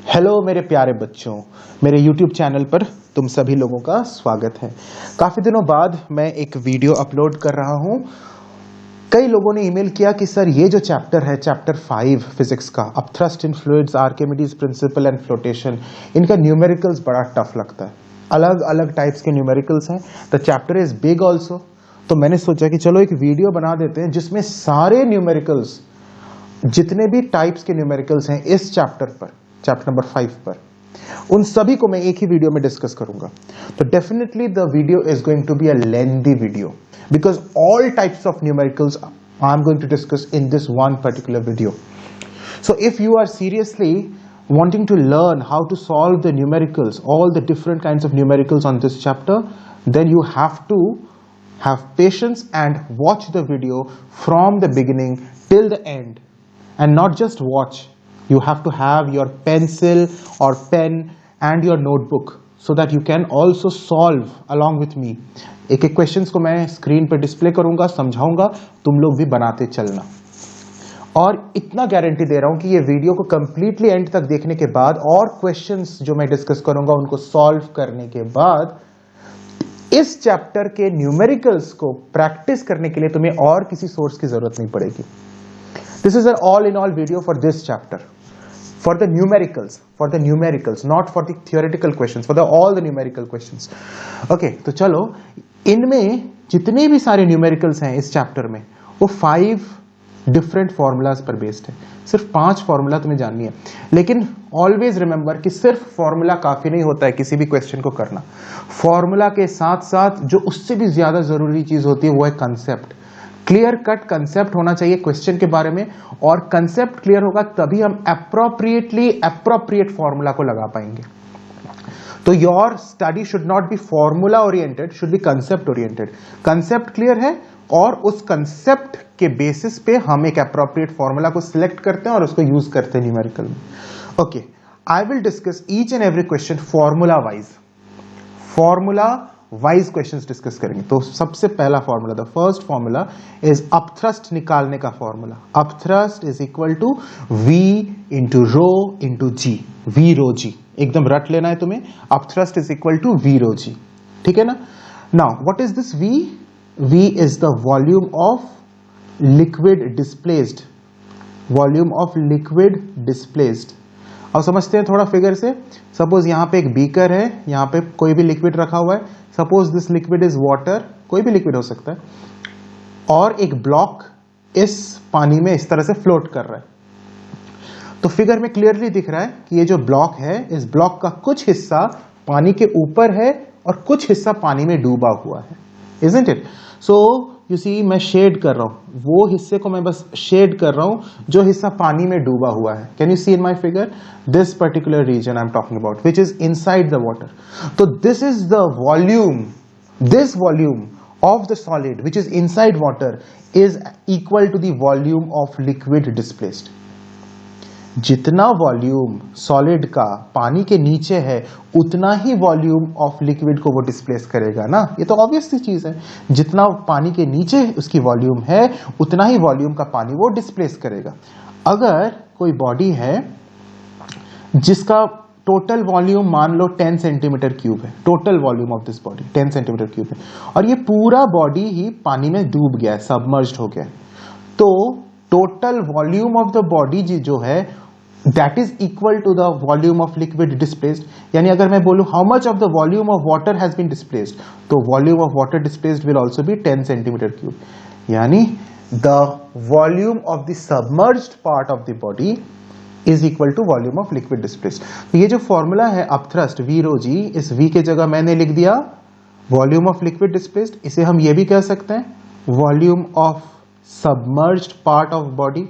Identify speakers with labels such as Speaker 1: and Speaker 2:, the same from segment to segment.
Speaker 1: Hello मेरे प्यारे बच्चों, मेरे YouTube चैनल पर तुम सभी लोगों का स्वागत है। काफ़ी दिनों बाद मैं एक वीडियो अपलोड कर रहा हूं। कई लोगों ने ईमेल किया कि सर ये जो चैप्टर है, चैप्टर 5 फिजिक्स का, upthrust in fluids, Archimedes principal and flotation, इनका न्यूमेरिकल्स बड़ा टफ लगता है। अलग अलग टाइप्स के न्यूमेरिकल्स हैं। The chapter is big also. तो मैंने सोचा कि चलो एक वीडियो बना देते हैं जिसमें सारे न्यूमेरिकल्स, जितने भी टाइप्स के न्यूमेरिकल्स हैं इस चैप्टर पर, चैप्टर नंबर 5 पर, उन सभी को मैं एक ही वीडियो में डिस्कस करूंगा। तो definitely the video is going to be a lengthy video because all types of numericals I am going to discuss in this one particular video. So if you are seriously wanting to learn how to solve the numericals, all the different kinds of numericals on this chapter, then you have to have patience and watch the video from the beginning till the end. And not just watch, you have to have your pencil or pen and your notebook so that you can also solve along with me. एक एक questions को मैं screen पर display करूंगा, समझाऊंगा, तुम लोग भी बनाते चलना। और इतना गारंटी दे रहा हूं कि ये वीडियो को कंप्लीटली एंड तक देखने के बाद और क्वेश्चंस जो मैं डिस्कस करूंगा उनको सॉल्व करने के बाद इस चैप्टर के न्यूमेरिकल्स को प्रैक्टिस करने के लिए तुम्हें और किसी सोर्स की जरूरत नहीं पड़ेगी. This is an all-in-all video for this chapter, for the numericals, not for the theoretical questions, for all the numerical questions. Okay, तो चलो, इनमें जितने भी सारे न्यूमेरिकल्स हैं इस चैप्टर में, वो 5 डिफरेंट फॉर्मूलाज पर बेस्ड है. सिर्फ 5 फॉर्मूला तुम्हें जाननी है, लेकिन ऑलवेज रिमेंबर कि सिर्फ फॉर्मूला काफी नहीं होता है किसी भी क्वेश्चन को करना. फॉर्मूला के साथ साथ जो उससे भी ज्यादा जरूरी चीज होती है वो है कंसेप्ट. क्लियर कट कंसेप्ट होना चाहिए क्वेश्चन के बारे में, और कंसेप्ट क्लियर होगा तभी हम अप्रोप्रिएट फॉर्मूला को लगा पाएंगे. तो your study should not be formula oriented, should be concept oriented. Concept clear है और उस कंसेप्ट के बेसिस पे हम एक अप्रोप्रिएट फॉर्मूला को सिलेक्ट करते हैं और उसको यूज करते हैं न्यूमेरिकल में. Okay, I will discuss each and every question formula wise questions discuss करेंगे. तो सबसे पहला formula, the first formula is upthrust निकालने का formula. Upthrust is equal to V into rho into g. V rho g एकदम रट लेना है तुम्हें. Upthrust is equal to V rho g. ठीक है ना. Now what is this V? V is the volume of liquid displaced. Volume of liquid displaced. अब समझते हैं थोड़ा फिगर से. सपोज यहां पे एक बीकर है, यहां पे कोई भी लिक्विड रखा हुआ है. Suppose this liquid is water, कोई भी लिक्विड हो सकता है, और एक ब्लॉक इस पानी में इस तरह से फ्लोट कर रहा है. तो फिगर में क्लियरली दिख रहा है कि ये जो ब्लॉक है, इस ब्लॉक का कुछ हिस्सा पानी के ऊपर है और कुछ हिस्सा पानी में डूबा हुआ है. Isn't it? So you see, मैं शेड कर रहा हूं, वो हिस्से को मैं बस शेड कर रहा हूं जो हिस्सा पानी में डूबा हुआ है. Can you see in my figure? This particular region I am talking about, which is inside the water. तो this is the volume, this volume of the solid which is inside water is equal to the volume of liquid displaced. जितना volume solid का पानी के नीचे है उतना ही volume of liquid को वो डिस्प्लेस करेगा ना. ये तो ऑब्वियस सी चीज है. जितना पानी के नीचे उसकी वॉल्यूम है उतना ही वॉल्यूम का पानी वो डिस्प्लेस करेगा. अगर कोई बॉडी है जिसका टोटल वॉल्यूम मान लो 10 सेंटीमीटर क्यूब है, total volume of this body 10 centimetre cube है, और ये पूरा बॉडी ही पानी में डूब गया है, सबमर्ज्ड हो गया है, तो total volume of the body जो है that is equal to the volume of liquid displaced. यानी अगर मैं बोलूं how much of the volume of water has been displaced, तो volume of water displaced will also be 10 centimeter cube. यानी the volume of the submerged part of the body is equal to volume of liquid displaced. तो ये जो formula है upthrust V rho जी, इस V के जगह मैंने लिख दिया volume of liquid displaced. इसे हम ये भी कह सकते हैं volume of submerged part of body,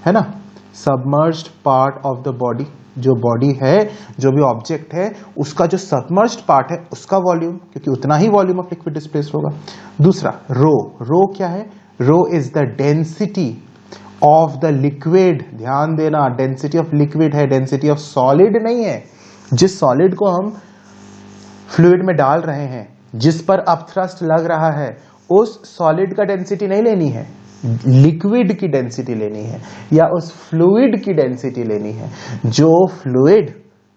Speaker 1: है ना. Submerged part of the body, जो बॉडी है, जो भी ऑब्जेक्ट है, उसका जो सबमर्ज्ड पार्ट है उसका वॉल्यूम, क्योंकि उतना ही वॉल्यूम ऑफ लिक्विड डिस्प्लेस होगा. दूसरा रो. रो क्या है? Rho is the density of the liquid. ध्यान देना, डेंसिटी ऑफ लिक्विड है, डेंसिटी ऑफ सॉलिड नहीं है. जिस सॉलिड को हम फ्लूइड में डाल रहे हैं, जिस पर अपथ्रस्ट लग रहा है, उस सॉलिड का डेंसिटी नहीं लेनी है. लिक्विड की डेंसिटी लेनी है या उस फ्लूइड की डेंसिटी लेनी है जो फ्लूइड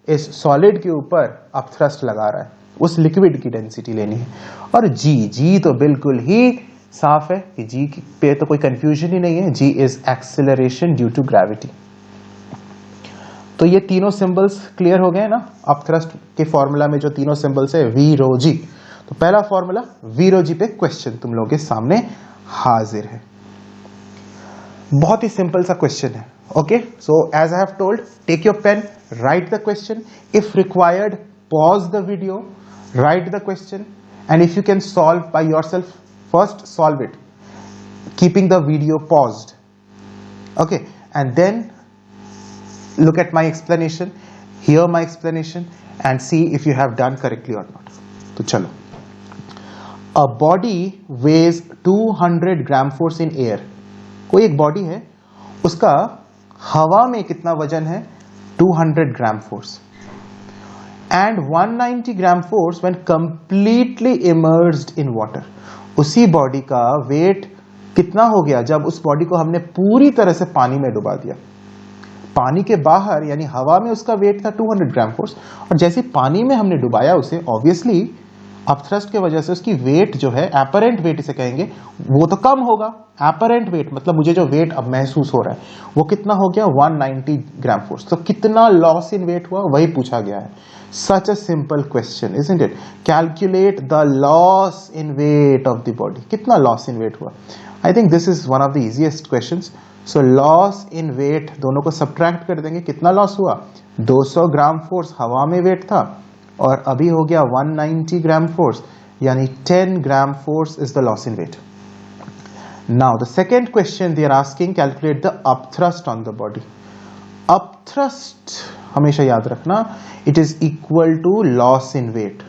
Speaker 1: इस सॉलिड के ऊपर अपथ्रस्ट लगा रहा है, उस लिक्विड की डेंसिटी लेनी है। और जी तो बिल्कुल ही साफ है कि जी पे तो कोई कंफ्यूजन ही नहीं है, g is acceleration due to gravity. तो ये तीनों सिंबल्स क्लियर हो गए ना, अपथ्रस्ट के फॉर्मूला में जो तीनों सिंबल्स है वी रो जी। तो पहला फॉर्मूला वी रो जी पे क्वेश्चन तुम लोगों के सामने हाजिर है। बहुत ही सिंपल सा क्वेश्चन है। Okay, so as I have told, take your pen, write the question, if required pause the video, write the question, and if you can solve by yourself, first solve it keeping the video paused, okay, and then look at my explanation, hear my explanation and see if you have done correctly or not. तो चलो, a body weighs 200 gram force in air. कोई एक body है, उसका हवा में कितना वजन है? 200 gram force, and 190 gram force when completely immersed in water. उसी बॉडी का वेट कितना हो गया जब उस बॉडी को हमने पूरी तरह से पानी में डुबा दिया? पानी के बाहर यानी हवा में उसका वेट था 200 ग्राम फोर्स, और जैसे पानी में हमने डुबाया उसे, ऑब्वियसली अपथ्रस्ट की वजह से उसकी वेट जो है, एपरेंट वेट इसे कहेंगे, वो तो कम होगा। एपरेंट वेट मतलब मुझे जो वेट अब महसूस हो रहा है वो कितना हो गया? 190 ग्राम फोर्स। तो कितना लॉस इन वेट हुआ वही पूछा गया है। Such a simple question, isn't it? Calculate the loss in weight of the body. कितना loss in weight हुआ? I think this is one of the easiest questions. So loss in weight दोनों को subtract कर देंगे, कितना loss हुआ? 200 gram force हवा में वेट था और अभी हो गया 190 ग्राम फोर्स, यानी 10 gram force is the loss in weight. Now the second question they are asking, calculate the upthrust on the body. Upthrust हमेशा याद रखना, it is equal to loss in weight.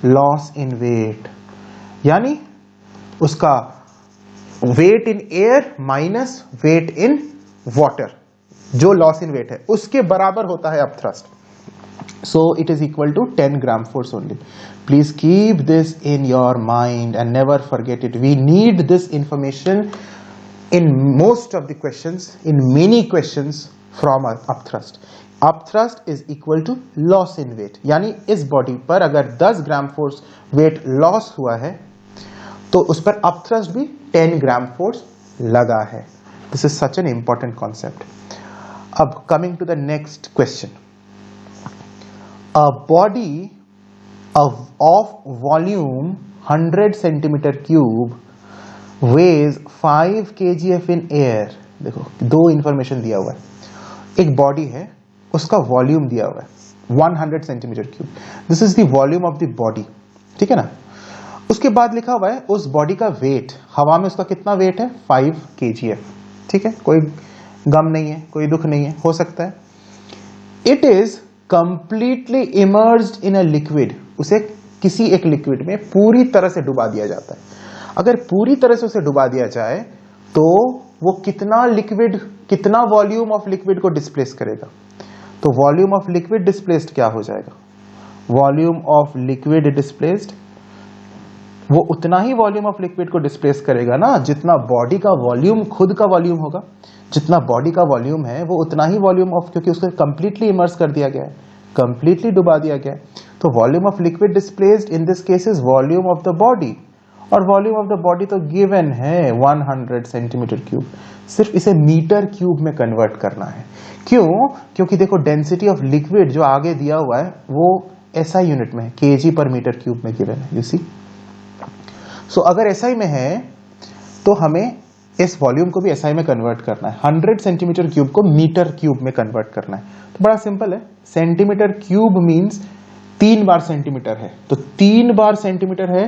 Speaker 1: Loss in weight यानी उसका weight in air minus weight in water, जो loss in weight है उसके बराबर होता है upthrust. So it is equal to 10 gram force only. Please keep this in your mind and never forget it. We need this information in most of the questions, in many questions from upthrust. Upthrust is equal to loss in weight, यानी इस body पर अगर 10 gram force weight loss हुआ है तो उस पर upthrust भी 10 ग्राम फोर्स लगा है। This is such an important concept. अब coming to the next question, a body of volume 100 centimetre cube weighs 5 kgf in air। देखो दो इंफॉर्मेशन दिया हुआ है, एक बॉडी है उसका वॉल्यूम दिया हुआ है 100 centimetre cube, this is the volume of the body, ठीक है ना। उसके बाद लिखा हुआ है उस बॉडी का वेट, हवा में उसका कितना वेट है? 5 kgf, ठीक है, कोई गम नहीं है, कोई दुख नहीं है, हो सकता है। It is completely immersed in a liquid, उसे किसी एक लिक्विड में पूरी तरह से डुबा दिया जाता है। अगर पूरी तरह से उसे डुबा दिया जाए तो वो कितना लिक्विड, कितना वॉल्यूम ऑफ लिक्विड को डिस्प्लेस करेगा? तो वॉल्यूम ऑफ लिक्विड डिस्प्लेस्ड क्या हो जाएगा? वॉल्यूम ऑफ लिक्विड डिस्प्लेस्ड, वो उतना ही वॉल्यूम ऑफ लिक्विड को डिस्प्लेस करेगा ना जितना बॉडी का वॉल्यूम, खुद का वॉल्यूम होगा। जितना बॉडी का वॉल्यूम है वो उतना ही वॉल्यूम ऑफ, क्योंकि उसको कंप्लीटली इमर्स कर दिया गया है, कंप्लीटली डुबा दिया गया है। तो volume of liquid displaced in this case is volume of the body, और वॉल्यूम ऑफ द बॉडी तो गिवन है 100 सेंटीमीटर क्यूब। सिर्फ इसे मीटर क्यूब में कन्वर्ट करना है। क्यों? क्योंकि देखो डेंसिटी ऑफ लिक्विड जो आगे दिया हुआ है वो एसआई यूनिट में, केजी पर मीटर क्यूब में गिवन है, यू सी। सो अगर एसआई में है तो हमें इस वॉल्यूम को भी एसआई में कन्वर्ट करना है। 100 सेंटीमीटर क्यूब को मीटर क्यूब में कन्वर्ट करना है। तो बड़ा सिंपल है, सेंटीमीटर क्यूब मीन्स 3 बार सेंटीमीटर है, तो 3 बार सेंटीमीटर है,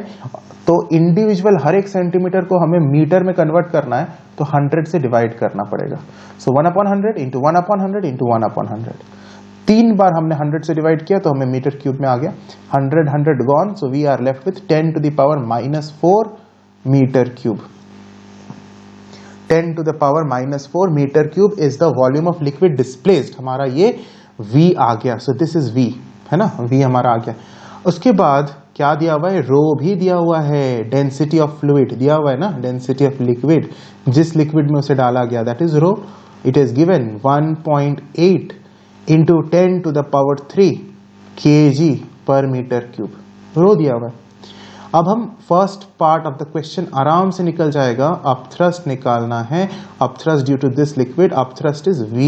Speaker 1: तो इंडिविजुअल हर एक सेंटीमीटर को हमें मीटर में कन्वर्ट करना है, तो 100 से डिवाइड करना पड़ेगा। सो 1/100 इंटू 1/100 इंटू 1/100, 3 बार हमने 100 से डिवाइड किया तो हमें मीटर क्यूब में आ गया। 100 gone, so we are left with 10 to the power -4 metre cube. 10 to the power -4 metre cube is the volume of liquid displaced. हमारा ये V आ गया, सो दिस इज V, है ना, V हमारा आ गया। उसके बाद क्या दिया हुआ है, रो भी दिया हुआ है, डेंसिटी ऑफ फ्लूइड दिया हुआ है ना, डेंसिटी ऑफ लिक्विड, जिस लिक्विड में उसे डाला गया, that is rho. It is given 1.8 into 10 to the power 3 kg पर मीटर क्यूब, रो दिया हुआ है. अब हम first part of the question आराम से निकल जाएगा. अपथ्रस्ट निकालना है, upthrust due to this liquid, upthrust is V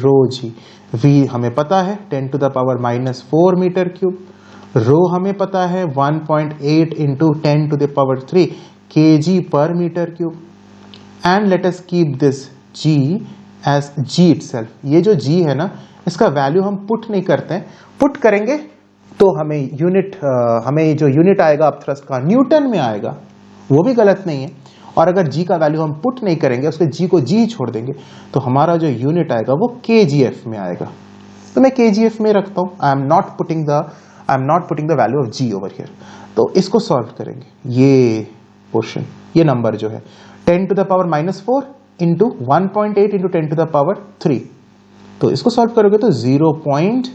Speaker 1: rho G. V हमें पता है 10 to the power -4 metre cube, rho हमें पता है 1.8 into 10 to the power 3 kg पर metre cube. And let us keep this G as G itself. ये जो G है ना, इसका वैल्यू हम पुट नहीं करते हैं, पुट करेंगे तो हमें यूनिट, हमें जो यूनिट आएगा अपथ्रस्ट का न्यूटन में आएगा, वो भी गलत नहीं है. और अगर G का वैल्यू हम पुट नहीं करेंगे, उसके G को G ही छोड़ देंगे, तो हमारा जो यूनिट आएगा वो kgf में आएगा. तो मैं kgf में रखता हूं. I am not putting the value of G over here. तो इसको सॉल्व करेंगे. ये पोर्शन, ये नंबर जो है 10 to the power -4 into 1.8 into 10 to the power 3. तो इसको सॉल्व करोगे तो 0.18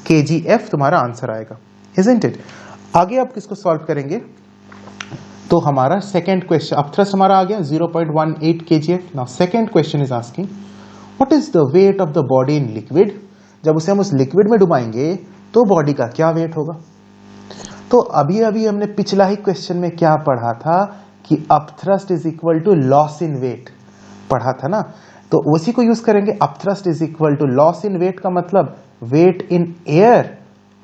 Speaker 1: kgf तुम्हारा आंसर आएगा, isn't it? आगे आप किसको सॉल्व करेंगे, तो हमारा सेकेंड क्वेश्चन, अपथ्रस्ट हमारा आ गया 0.18 kgf. Now second question is asking what is the weight of the body in liquid. जब उसे हम उस लिक्विड में डुबाएंगे तो बॉडी का क्या वेट होगा. तो अभी अभी हमने पिछला ही क्वेश्चन में क्या पढ़ा था कि upthrust is equal to loss in weight पढ़ा था ना, तो उसी को यूज करेंगे. Upthrust is equal to loss in weight का मतलब weight in air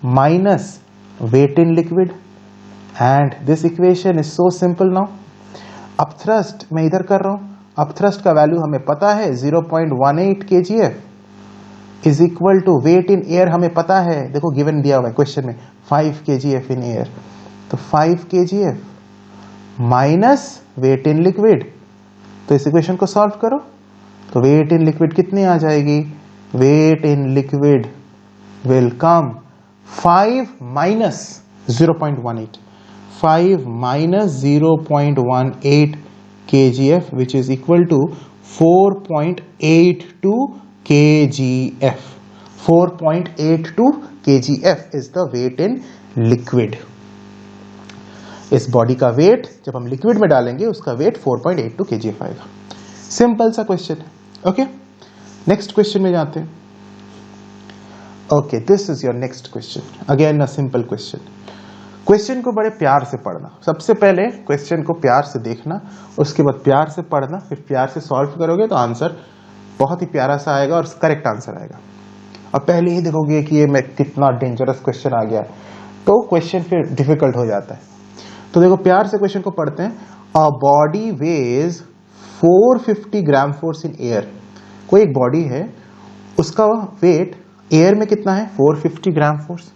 Speaker 1: minus weight in liquid. And this equation is so simple. Now upthrust मैं इधर कर रहा हूं, अपथ्रस्ट का वैल्यू हमें पता है 0.18 kgf is equal to weight in air हमें पता है, देखो गिवन दिया हुआ है क्वेश्चन में 5 kgf इन एयर. तो 5 kgf minus weight in liquid. तो इस इक्वेशन को सॉल्व करो तो वेट इन लिक्विड कितनी आ जाएगी, weight in liquid will come 5 minus 0.18, 5 minus 0.18 kgf which is equal to 4.82 kgf. 4.82 kgf is the weight in liquid. इस बॉडी का वेट जब हम लिक्विड में डालेंगे उसका वेट 4.82 kgf आएगा. सिंपल सा क्वेश्चन. ओके, नेक्स्ट क्वेश्चन में जाते हैं. Okay, this is your next question. Again a simple question. Question को बड़े प्यार से पढ़ना. सबसे पहले क्वेश्चन को प्यार से देखना, उसके बाद प्यार से पढ़ना, फिर प्यार से सॉल्व करोगे तो आंसर बहुत ही प्यारा सा आएगा और करेक्ट आंसर आएगा. अब पहले ही देखोगे कि ये मैं कितना डेंजरस क्वेश्चन आ गया है, तो क्वेश्चन फिर डिफिकल्ट हो जाता है. तो देखो प्यार से क्वेश्चन को पढ़ते हैं. A body weighs 450 gram force in air. कोई एक बॉडी है, उसका वेट एयर में कितना है 450 gram force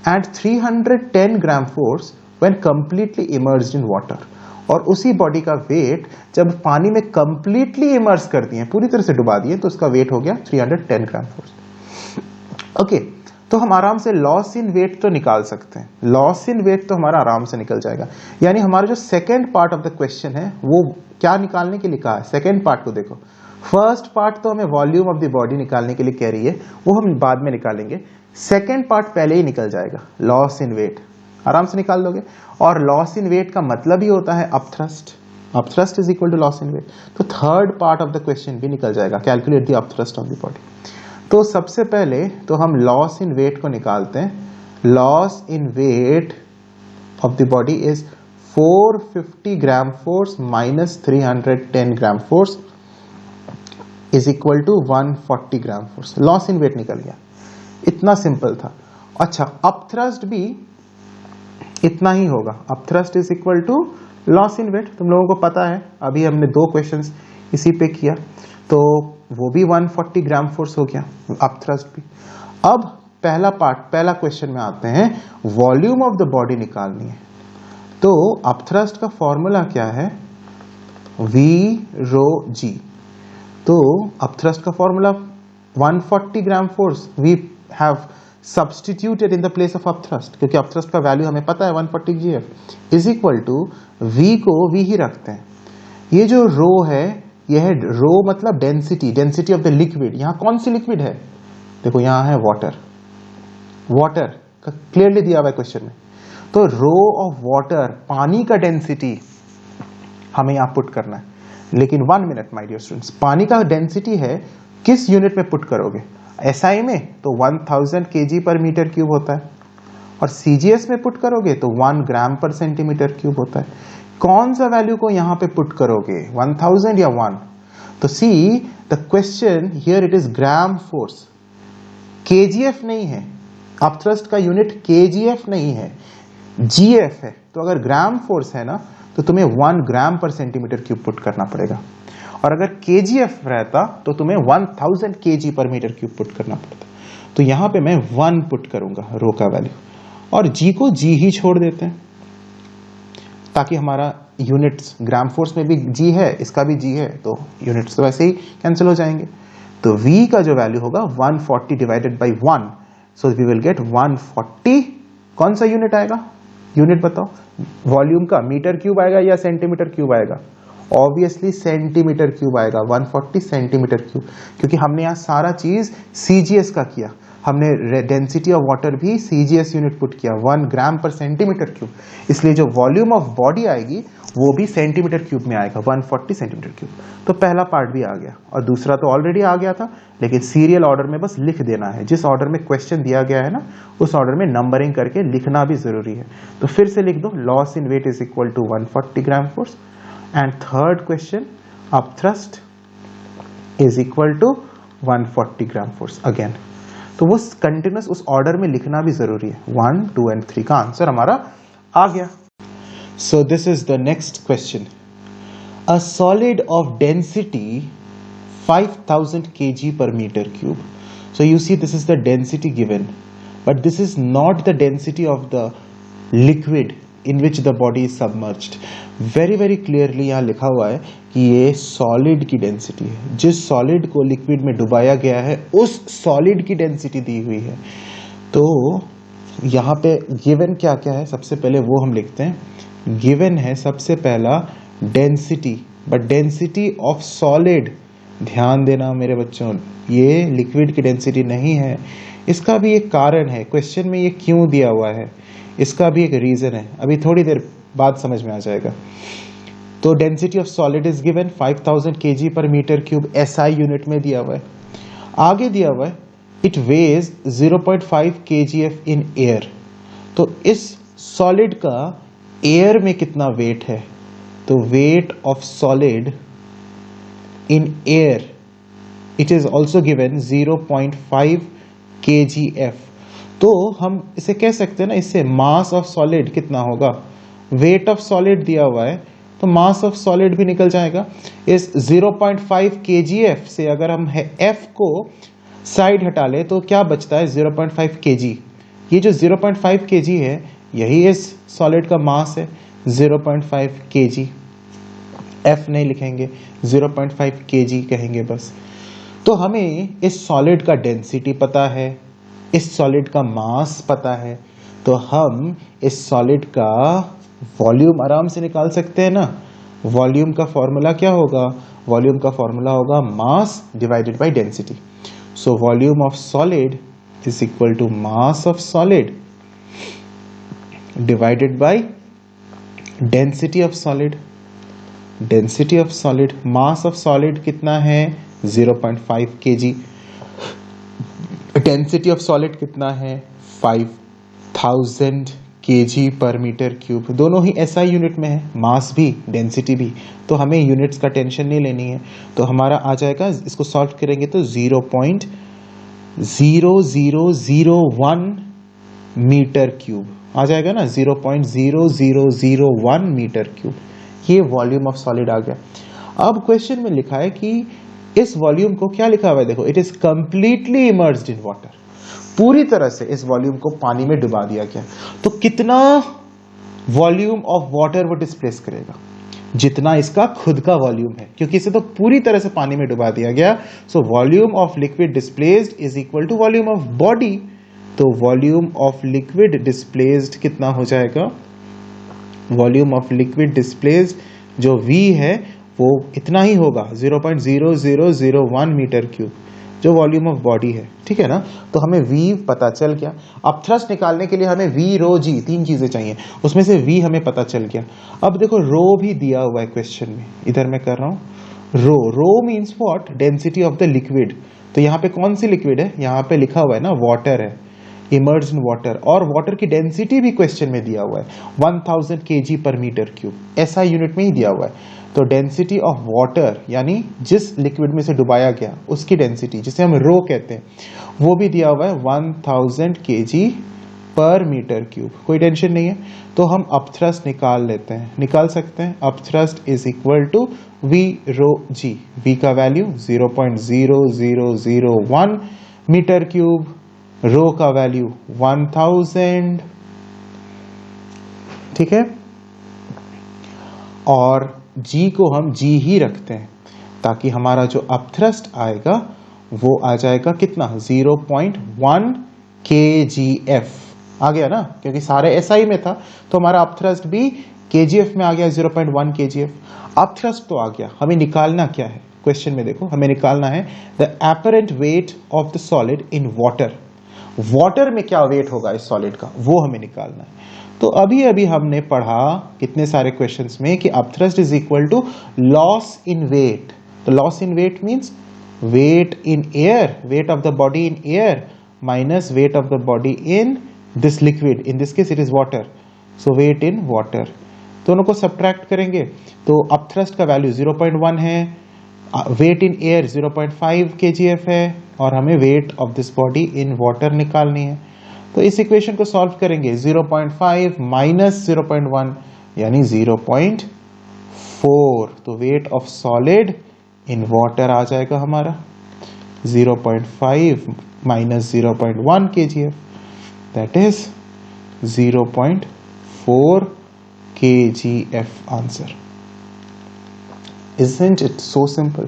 Speaker 1: and 310 gram force when completely immersed in water. और उसी बॉडी का वेट जब पानी में कंप्लीटली इमर्स कर दिए, पूरी तरह से डुबा दिए, तो उसका वेट हो गया 310 ग्राम फोर्स. ओके, तो हम आराम से लॉस इन वेट तो निकाल सकते हैं. लॉस इन वेट तो हमारा आराम से निकल जाएगा. यानी हमारा जो second part of the question है वो क्या निकालने के लिए कहा है. सेकेंड पार्ट को देखो. फर्स्ट पार्ट तो हमें वॉल्यूम ऑफ द बॉडी निकालने के लिए कह रही है, वो हम बाद में निकालेंगे. सेकेंड पार्ट पहले ही निकल जाएगा. लॉस इन वेट आराम से निकाल दोगे. और लॉस इन वेट का मतलब ही होता है upthrust. Upthrust is equal to loss in weight. तो third part of the question भी निकल जाएगा. Calculate the upthrust of the body. तो सबसे पहले तो हम लॉस इन वेट को निकालते हैं. Loss in weight of the body is 450 gram force minus 310 gram force is equal to 140 gram force. Loss in weight निकल गया. इतना सिंपल था. अच्छा, अपथ्रस्ट भी इतना ही होगा. Upthrust is equal to loss in weight. तुम लोगों को पता है, अभी हमने 2 क्वेश्चंस इसी पे किया, तो वो भी 140 ग्राम फोर्स हो गया अपथ्रस्ट भी. अब पहला पार्ट, पहला क्वेश्चन में आते हैं. वॉल्यूम ऑफ द बॉडी निकालनी है. तो अपथ्रस्ट का फॉर्मूला क्या है, V रो G. तो अपथ्रस्ट का formula 140 gram force we have substituted in the place of upthrust, क्योंकि अपथ्रस्ट का वैल्यू हमें पता है 140 GF is equal to V को V ही रखते हैं. ये जो रो है, यह है रो मतलब density, density of the liquid. यहां कौन सी लिक्विड है, देखो यहां है वाटर, वाटर का क्लियरली दिया हुआ है क्वेश्चन में। तो रो ऑफ वाटर, पानी का डेंसिटी हमें यहां पुट करना है, लेकिन 1 मिनट माय डियर स्टूडेंट्स, पानी का डेंसिटी है किस यूनिट में पुट करोगे? एसआई में तो 1000 kg पर मीटर क्यूब होता है, और सीजीएस में पुट करोगे तो 1 ग्राम पर सेंटीमीटर क्यूब होता है। कौन सा वैल्यू को यहां पे पुट करोगे, 1000 या 1? तो see the question here, it is gram force, KGF नहीं है, अपथ्रस्ट का यूनिट केजीएफ नहीं है, जीएफ है। तो अगर ग्राम फोर्स है ना, तो तुम्हें 1 ग्राम पर सेंटीमीटर क्यूब पुट करना पड़ेगा, और अगर केजीएफ रहता तो तुम्हें 1000 kg पर मीटर क्यूब पुट करना पड़ता। तो यहां पे मैं 1 पुट करूंगा रो का वैल्यू, और जी को जी ही छोड़ देते हैं, ताकि हमारा यूनिट्स, ग्राम फोर्स में भी जी है, इसका भी जी है, तो यूनिट्स तो वैसे ही कैंसिल हो जाएंगे। तो v का जो वैल्यू होगा 140 divided by 1, so we will get 140। कौन सा यूनिट आएगा, यूनिट बताओ, वॉल्यूम का मीटर क्यूब आएगा या सेंटीमीटर क्यूब आएगा? ऑब्वियसली सेंटीमीटर क्यूब आएगा, 140 सेंटीमीटर क्यूब, क्योंकि हमने यहाँ सारा चीज सीजीएस का किया, हमने डेंसिटी ऑफ वाटर भी सीजीएस यूनिट पुट किया, 1 ग्राम पर सेंटीमीटर क्यूब, इसलिए जो वॉल्यूम ऑफ बॉडी आएगी वो भी सेंटीमीटर क्यूब में आएगा, 140 सेंटीमीटर क्यूब। तो पहला पार्ट भी आ गया, और दूसरा तो ऑलरेडी आ गया था, लेकिन सीरियल ऑर्डर में बस लिख देना है, जिस ऑर्डर में क्वेश्चन दिया गया है ना, उस ऑर्डर में नंबरिंग करके लिखना भी जरूरी है। तो फिर से लिख दो, loss in weight is equal to 140 gram force, and third question, upthrust is equal to 140 gram force again. तो वो कंटिन्यूस उस ऑर्डर में लिखना भी जरूरी है, 1, 2 एंड 3 का आंसर हमारा आ गया। So this is the next question, a solid of density 5000 kg per meter cube. So you see this is the density given, but this is not the density of the liquid in which the body is submerged. very clearly यहाँ लिखा हुआ है कि ये solid की density है, जिस solid को लिक्विड में डुबाया गया है उस सॉलिड की डेंसिटी दी हुई है। तो यहाँ पे गिवन क्या क्या है, सबसे पहले वो हम लिखते हैं। गिवन है सबसे पहला density, but density of solid, ध्यान देना मेरे बच्चों, ये लिक्विड की डेंसिटी नहीं है। इसका भी एक कारण है, क्वेश्चन में ये क्यों दिया हुआ है, इसका भी एक रीजन है, अभी थोड़ी देर बाद समझ में आ जाएगा। तो density of solid is given 5000 kg पर मीटर क्यूब, एसआई यूनिट में दिया हुआ है। आगे दिया हुआ है it weighs 0.5 kgf in air. तो इस सॉलिड का एयर में कितना वेट है, तो weight of solid in air it is also given 0.5 kgf। तो हम इसे कह सकते हैं ना, इससे मास ऑफ सॉलिड कितना होगा, वेट ऑफ सॉलिड दिया हुआ है तो मास ऑफ सॉलिड भी निकल जाएगा। इस 0.5 kgf से अगर हम f को साइड हटा ले तो क्या बचता है, 0.5 kg। ये जो 0.5 kg है यही इस सॉलिड का मास है, 0.5 kg। f नहीं लिखेंगे, 0.5 kg कहेंगे बस। तो हमें इस सॉलिड का डेंसिटी पता है, इस सॉलिड का मास पता है, तो हम इस सॉलिड का वॉल्यूम आराम से निकाल सकते हैं ना। वॉल्यूम का फॉर्मूला क्या होगा, वॉल्यूम का फॉर्मूला होगा mass divided by density. So volume of solid is equal to mass of solid divided by density of solid. Density of solid, mass of solid कितना है, 0.5 kg। डेंसिटी ऑफ सॉलिड कितना है, 5000 kg पर metre cube. दोनों ही SI unit में है, मास भी density भी, तो हमें यूनिट्स का टेंशन नहीं लेनी है। तो हमारा आ जाएगा, इसको सॉल्व करेंगे तो 0.0001 मीटर क्यूब आ जाएगा ना, 0.0001 मीटर क्यूब। ये वॉल्यूम ऑफ सॉलिड आ गया। अब क्वेश्चन में लिखा है कि इस वॉल्यूम को क्या लिखा हुआ है, देखो, it is completely emerged in water. पूरी तरह से इस वॉल्यूम को पानी में डुबा दिया गया। तो कितना वॉल्यूम ऑफ वाटर वो डिस्प्लेस करेगा, जितना इसका खुद का वॉल्यूम है, क्योंकि इसे तो पूरी तरह से पानी में डुबा दिया गया। So volume of liquid displaced is equal to volume of body. तो वॉल्यूम ऑफ लिक्विड डिस्प्लेस्ड कितना हो जाएगा, वॉल्यूम ऑफ लिक्विड डिस्प्लेस्ड जो V है वो इतना ही होगा, 0.0001 मीटर क्यूब। जो वॉल्यूम ऑफ बॉडी है, ठीक है ना। तो हमें V पता चल गया। अब थ्रस्ट निकालने के लिए हमें V रो G 3 चीजें चाहिए, उसमें से V हमें पता चल गया। अब देखो रो भी दिया हुआ है क्वेश्चन में, इधर मैं कर रहा हूं rho means what, density of the liquid. तो यहाँ पे कौन सी लिक्विड है, यहाँ पे लिखा हुआ है ना वाटर है, इमर्ज्ड इन वाटर, और वाटर की डेंसिटी भी क्वेश्चन में दिया हुआ है 1000 kg पर मीटर क्यूब, ऐसा यूनिट में ही दिया हुआ है। तो डेंसिटी ऑफ वाटर यानी जिस लिक्विड में से डुबाया गया उसकी डेंसिटी, जिसे हम रो कहते हैं, वो भी दिया हुआ है 1000 kg पर मीटर क्यूब। कोई टेंशन नहीं है। तो हम अपथ्रस्ट निकाल लेते हैं, निकाल सकते हैं। Upthrust is equal to V rho G। V का वैल्यू 0.0001 मीटर क्यूब, रो का वैल्यू 1000, ठीक है। और G को हम G ही रखते हैं ताकि हमारा जो अपथ्रस्ट आएगा वो आ जाएगा कितना, 0.1 kgf आ गया ना, क्योंकि सारे SI में था तो हमारा अपथ्रस्ट भी kgf में आ गया 0.1 kgf। अपथ्रस्ट तो आ गया, हमें निकालना क्या है क्वेश्चन में, देखो हमें निकालना है the apparent weight of the solid in water. Water में क्या वेट होगा इस सॉलिड का, वो हमें निकालना है। तो अभी अभी हमने पढ़ा कितने सारे क्वेश्चंस में कि upthrust is equal to loss in weight. तो loss in weight means weight in air, weight of the body in air minus weight of the body in this liquid, in this case it is water, so weight in water. दोनों को subtract करेंगे तो upthrust का value 0.1 है, wait in air 0.5 kgf है, और हमें weight of this body in water निकालनी है। तो इस इक्वेशन को सॉल्व करेंगे, 0.5 माइनस 0.1 यानी 0.4। तो weight of solid in water आ जाएगा हमारा 0.5 minus 0.1 kgf, that is 0.4 kgf answer. Isn't it so simple?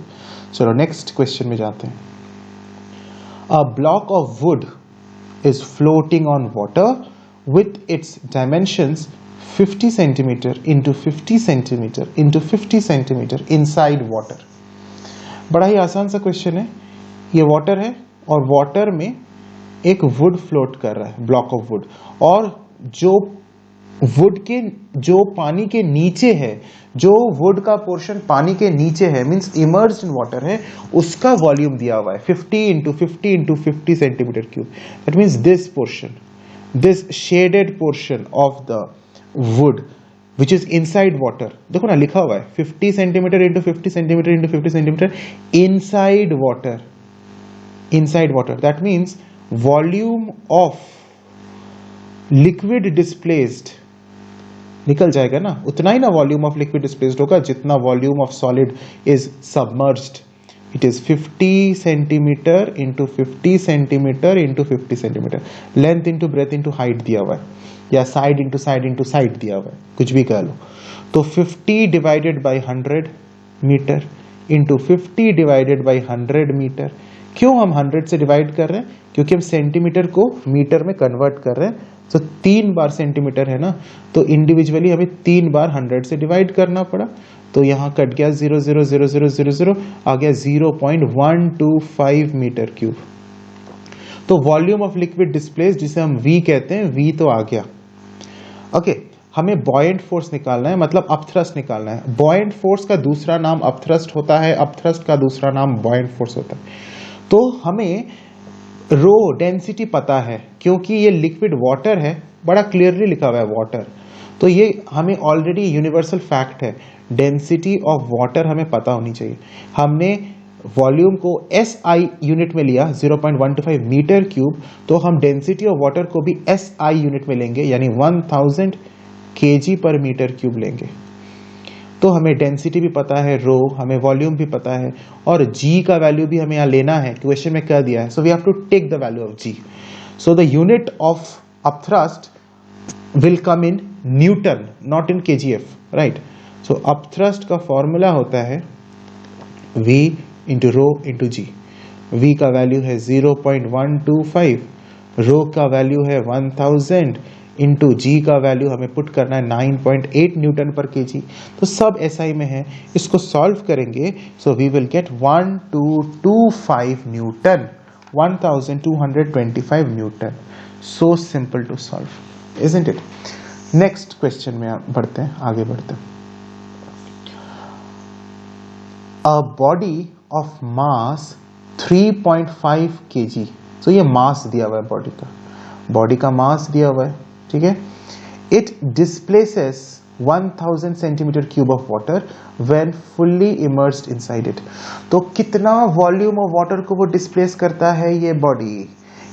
Speaker 1: चलो नेक्स्ट क्वेश्चन में जाते हैं। A block of wood is floating on water with its dimensions 50 centimeter into 50 centimeter into 50 centimeter inside water। बड़ा ही आसान सा क्वेश्चन है। ये water है और वाटर में एक वुड फ्लोट कर रहा है, ब्लॉक ऑफ वुड, और जो वुड के जो पानी के नीचे है, जो वुड का पोर्शन पानी के नीचे है मींस इमर्ज्ड इन वाटर है, उसका वॉल्यूम दिया हुआ है 50 into 50 into 50 centimetre cube. That means this portion, this shaded portion of the wood which is inside water, देखो ना लिखा हुआ है 50 centimetre into 50 centimetre into 50 centimetre inside water, inside water. That means volume of liquid displaced निकल जाएगा ना, उतना ही ना वॉल्यूम ऑफ लिक्विड डिस्प्लेस्ड होगा जितना volume of solid is submerged. It is 50 centimetre into 50 centimetre into 50 centimetre, length into breadth into height दिया हुआ है, या साइड इंटू साइड दिया हुआ है, कुछ भी कह लो। तो 50 divided by 100 metre into 50 divided by 100 metre. क्यों हम 100 से डिवाइड कर रहे हैं, क्योंकि हम सेंटीमीटर को मीटर में कन्वर्ट कर रहे हैं। तो 3 बार सेंटीमीटर है ना, तो इंडिविजुअली हमें 3 बार 100 से डिवाइड करना पड़ा। तो यहां कट गया 0.00000, आ गया 0.125 मीटर क्यूब। तो वॉल्यूम ऑफ लिक्विड डिस्प्लेस्ड जिसे हम V कहते हैं, V तो आ गया। ओके, हमें बॉयंट फोर्स निकालना है, मतलब अपथ्रस्ट निकालना है। बॉयंट फोर्स का दूसरा नाम अपथ्रस्ट होता है, अपथ्रस्ट का दूसरा नाम बॉयंट फोर्स होता है। तो हमें रो डेंसिटी पता है क्योंकि ये लिक्विड वाटर है, बड़ा क्लियरली लिखा हुआ है वाटर, तो ये हमें ऑलरेडी यूनिवर्सल फैक्ट है। डेंसिटी ऑफ वाटर हमें पता होनी चाहिए। हमने वॉल्यूम को SI यूनिट में लिया 0.125 मीटर क्यूब, तो हम डेंसिटी ऑफ वाटर को भी SI यूनिट में लेंगे, यानी 1000 kg पर मीटर क्यूब लेंगे। तो हमें डेंसिटी भी पता है, रो, हमें वॉल्यूम भी पता है, और G का वैल्यू भी हमें यहाँ लेना है, क्वेश्चन में कह दिया है। So we have to take the value of G। So the unit of upthrust will come in newton, not in kgf, right. So upthrust का फॉर्मूला होता है V into rho into G। V का वैल्यू है 0.125, रो का वैल्यू है 1000, into जी का वैल्यू हमें पुट करना है 9.8 न्यूटन पर केजी। तो सब एसआई में है, इसको सॉल्व करेंगे so we will get 1225 newton, 1225 newton. So simple to solve, isn't it? Next question में बढ़ते हैं, आगे बढ़ते हैं। A body of mass 3.5 kg, तो ये मास दिया हुआ है बॉडी का मास दिया हुआ है, ठीक है। It displaces 1000 centimetre cube of water when fully immersed inside it. तो कितना वॉल्यूम ऑफ वाटर को वो डिस्प्लेस करता है ये body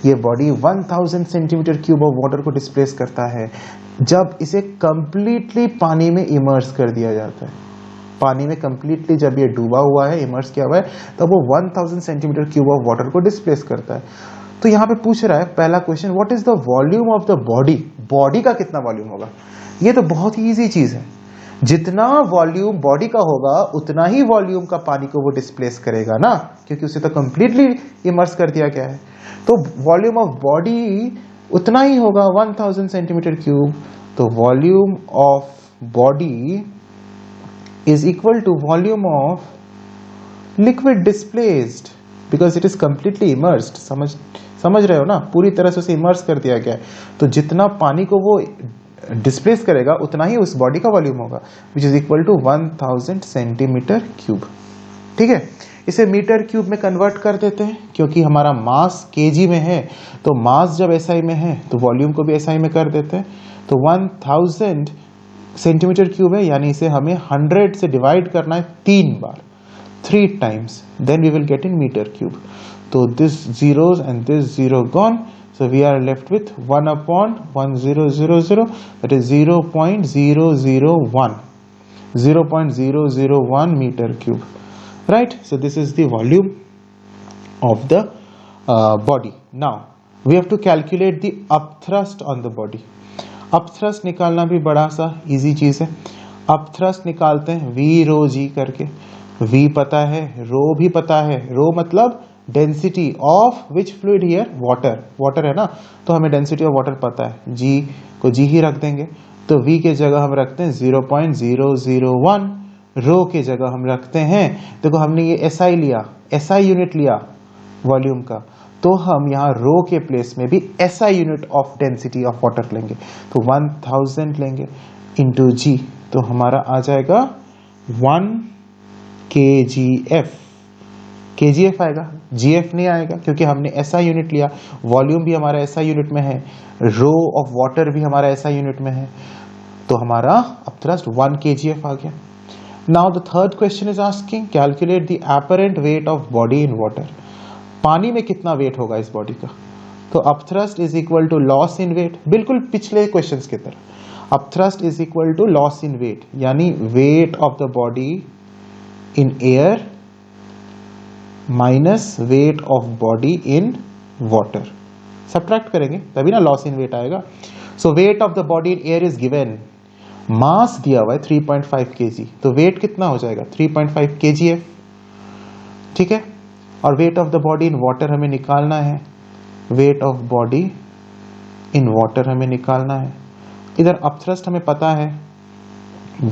Speaker 1: 1000 centimetre cube of water को डिस्प्लेस करता है जब इसे कंप्लीटली पानी में इमर्स कर दिया जाता है। पानी में कंप्लीटली जब ये डूबा हुआ है, इमर्स किया हुआ है, तब वो 1000 सेंटीमीटर क्यूब ऑफ वाटर को डिस्प्लेस करता है। तो यहां पे पूछ रहा है पहला question, what is the volume of the body का कितना वॉल्यूम होगा। ये तो बहुत ही इजी चीज है, जितना वॉल्यूम बॉडी का होगा उतना ही वॉल्यूम का पानी को वो डिस्प्लेस करेगा ना, क्योंकि उसे तो कंप्लीटली इमर्स कर दिया गया है। तो वॉल्यूम ऑफ बॉडी उतना ही होगा 1000 सेंटीमीटर क्यूब। तो volume of body is equal to volume of liquid displaced because it is completely immersed। समझ रहे हो ना, पूरी तरह से उसे इमर्स कर दिया गया है। तो जितना पानी को वो डिस्प्लेस करेगा उतना ही उस बॉडी का वॉल्यूम होगा, which is equal to 1000 centimetre cube. ठीक है, इसे मीटर क्यूब में कन्वर्ट कर देते हैं क्योंकि हमारा मास केजी में है, तो मास जब एसआई में है तो वॉल्यूम को भी एसआई में कर देते हैं। तो 1000 सेंटीमीटर क्यूब है, यानी इसे हमें 100 से डिवाइड करना है 3 बार, 3 times, then we will get in metre cube. तो this zeros and this zero gone, so we are left with 1/1000, that is 0.001 meter cube, right? So this is the volume of the body. Now we have to calculate the upthrust on the body. Upthrust निकालना भी बड़ा सा easy चीज है। Upthrust निकालते हैं V rho G करके। V पता है, रो भी पता है। रो मतलब density of which fluid here, water है ना, तो हमें डेंसिटी ऑफ वाटर पता है। G को G ही रख देंगे, तो V के जगह हम रखते हैं 0.001, रो के जगह हम रखते हैं, देखो हमने ये SI लिया, SI यूनिट लिया वॉल्यूम का, तो हम यहाँ रो के प्लेस में भी SI unit of density of water लेंगे, तो 1000 लेंगे इंटू G, तो हमारा आ जाएगा 1 kgf आएगा, GF नहीं आएगा क्योंकि हमने SI यूनिट लिया, वॉल्यूम भी हमारा SI यूनिट में है, रो ऑफ वाटर भी हमारा SI यूनिट में है, तो हमारा अपथ्रस्ट 1 kgf आ गया। Now the third question is asking calculate the apparent weight of body in water. पानी में कितना वेट होगा इस बॉडी का, तो upthrust is equal to loss in weight, बिल्कुल पिछले क्वेश्चंस की तरह। Upthrust is equal to loss in weight, यानी weight of the body in air minus weight of body in water, subtract करेंगे तभी ना लॉस इन वेट आएगा। So weight of the body in air is given, mass दिया हुआ है 3.5 kg, तो wait कितना हो जाएगा 3.5 kgf, ठीक है। और wait of the body in water हमें निकालना है, weight of body in water हमें निकालना है। इधर अपथ्रस्ट हमें पता है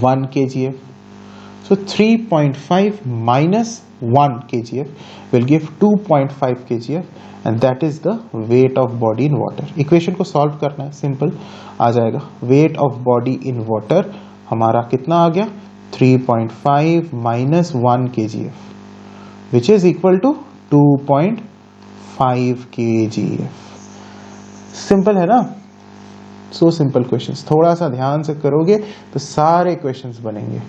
Speaker 1: 1 kgf, so 3.5 minus 1 kgf will give 2.5 kgf and that is the weight of body in water। Equation को सॉल्व करना है, सिंपल आ जाएगा। Wait of body in water हमारा कितना आ गया 3.5 minus 1 kgf which is equal to 2.5 kgf। Simple है ना, so simple questions, थोड़ा सा ध्यान से करोगे तो सारे क्वेश्चंस बनेंगे।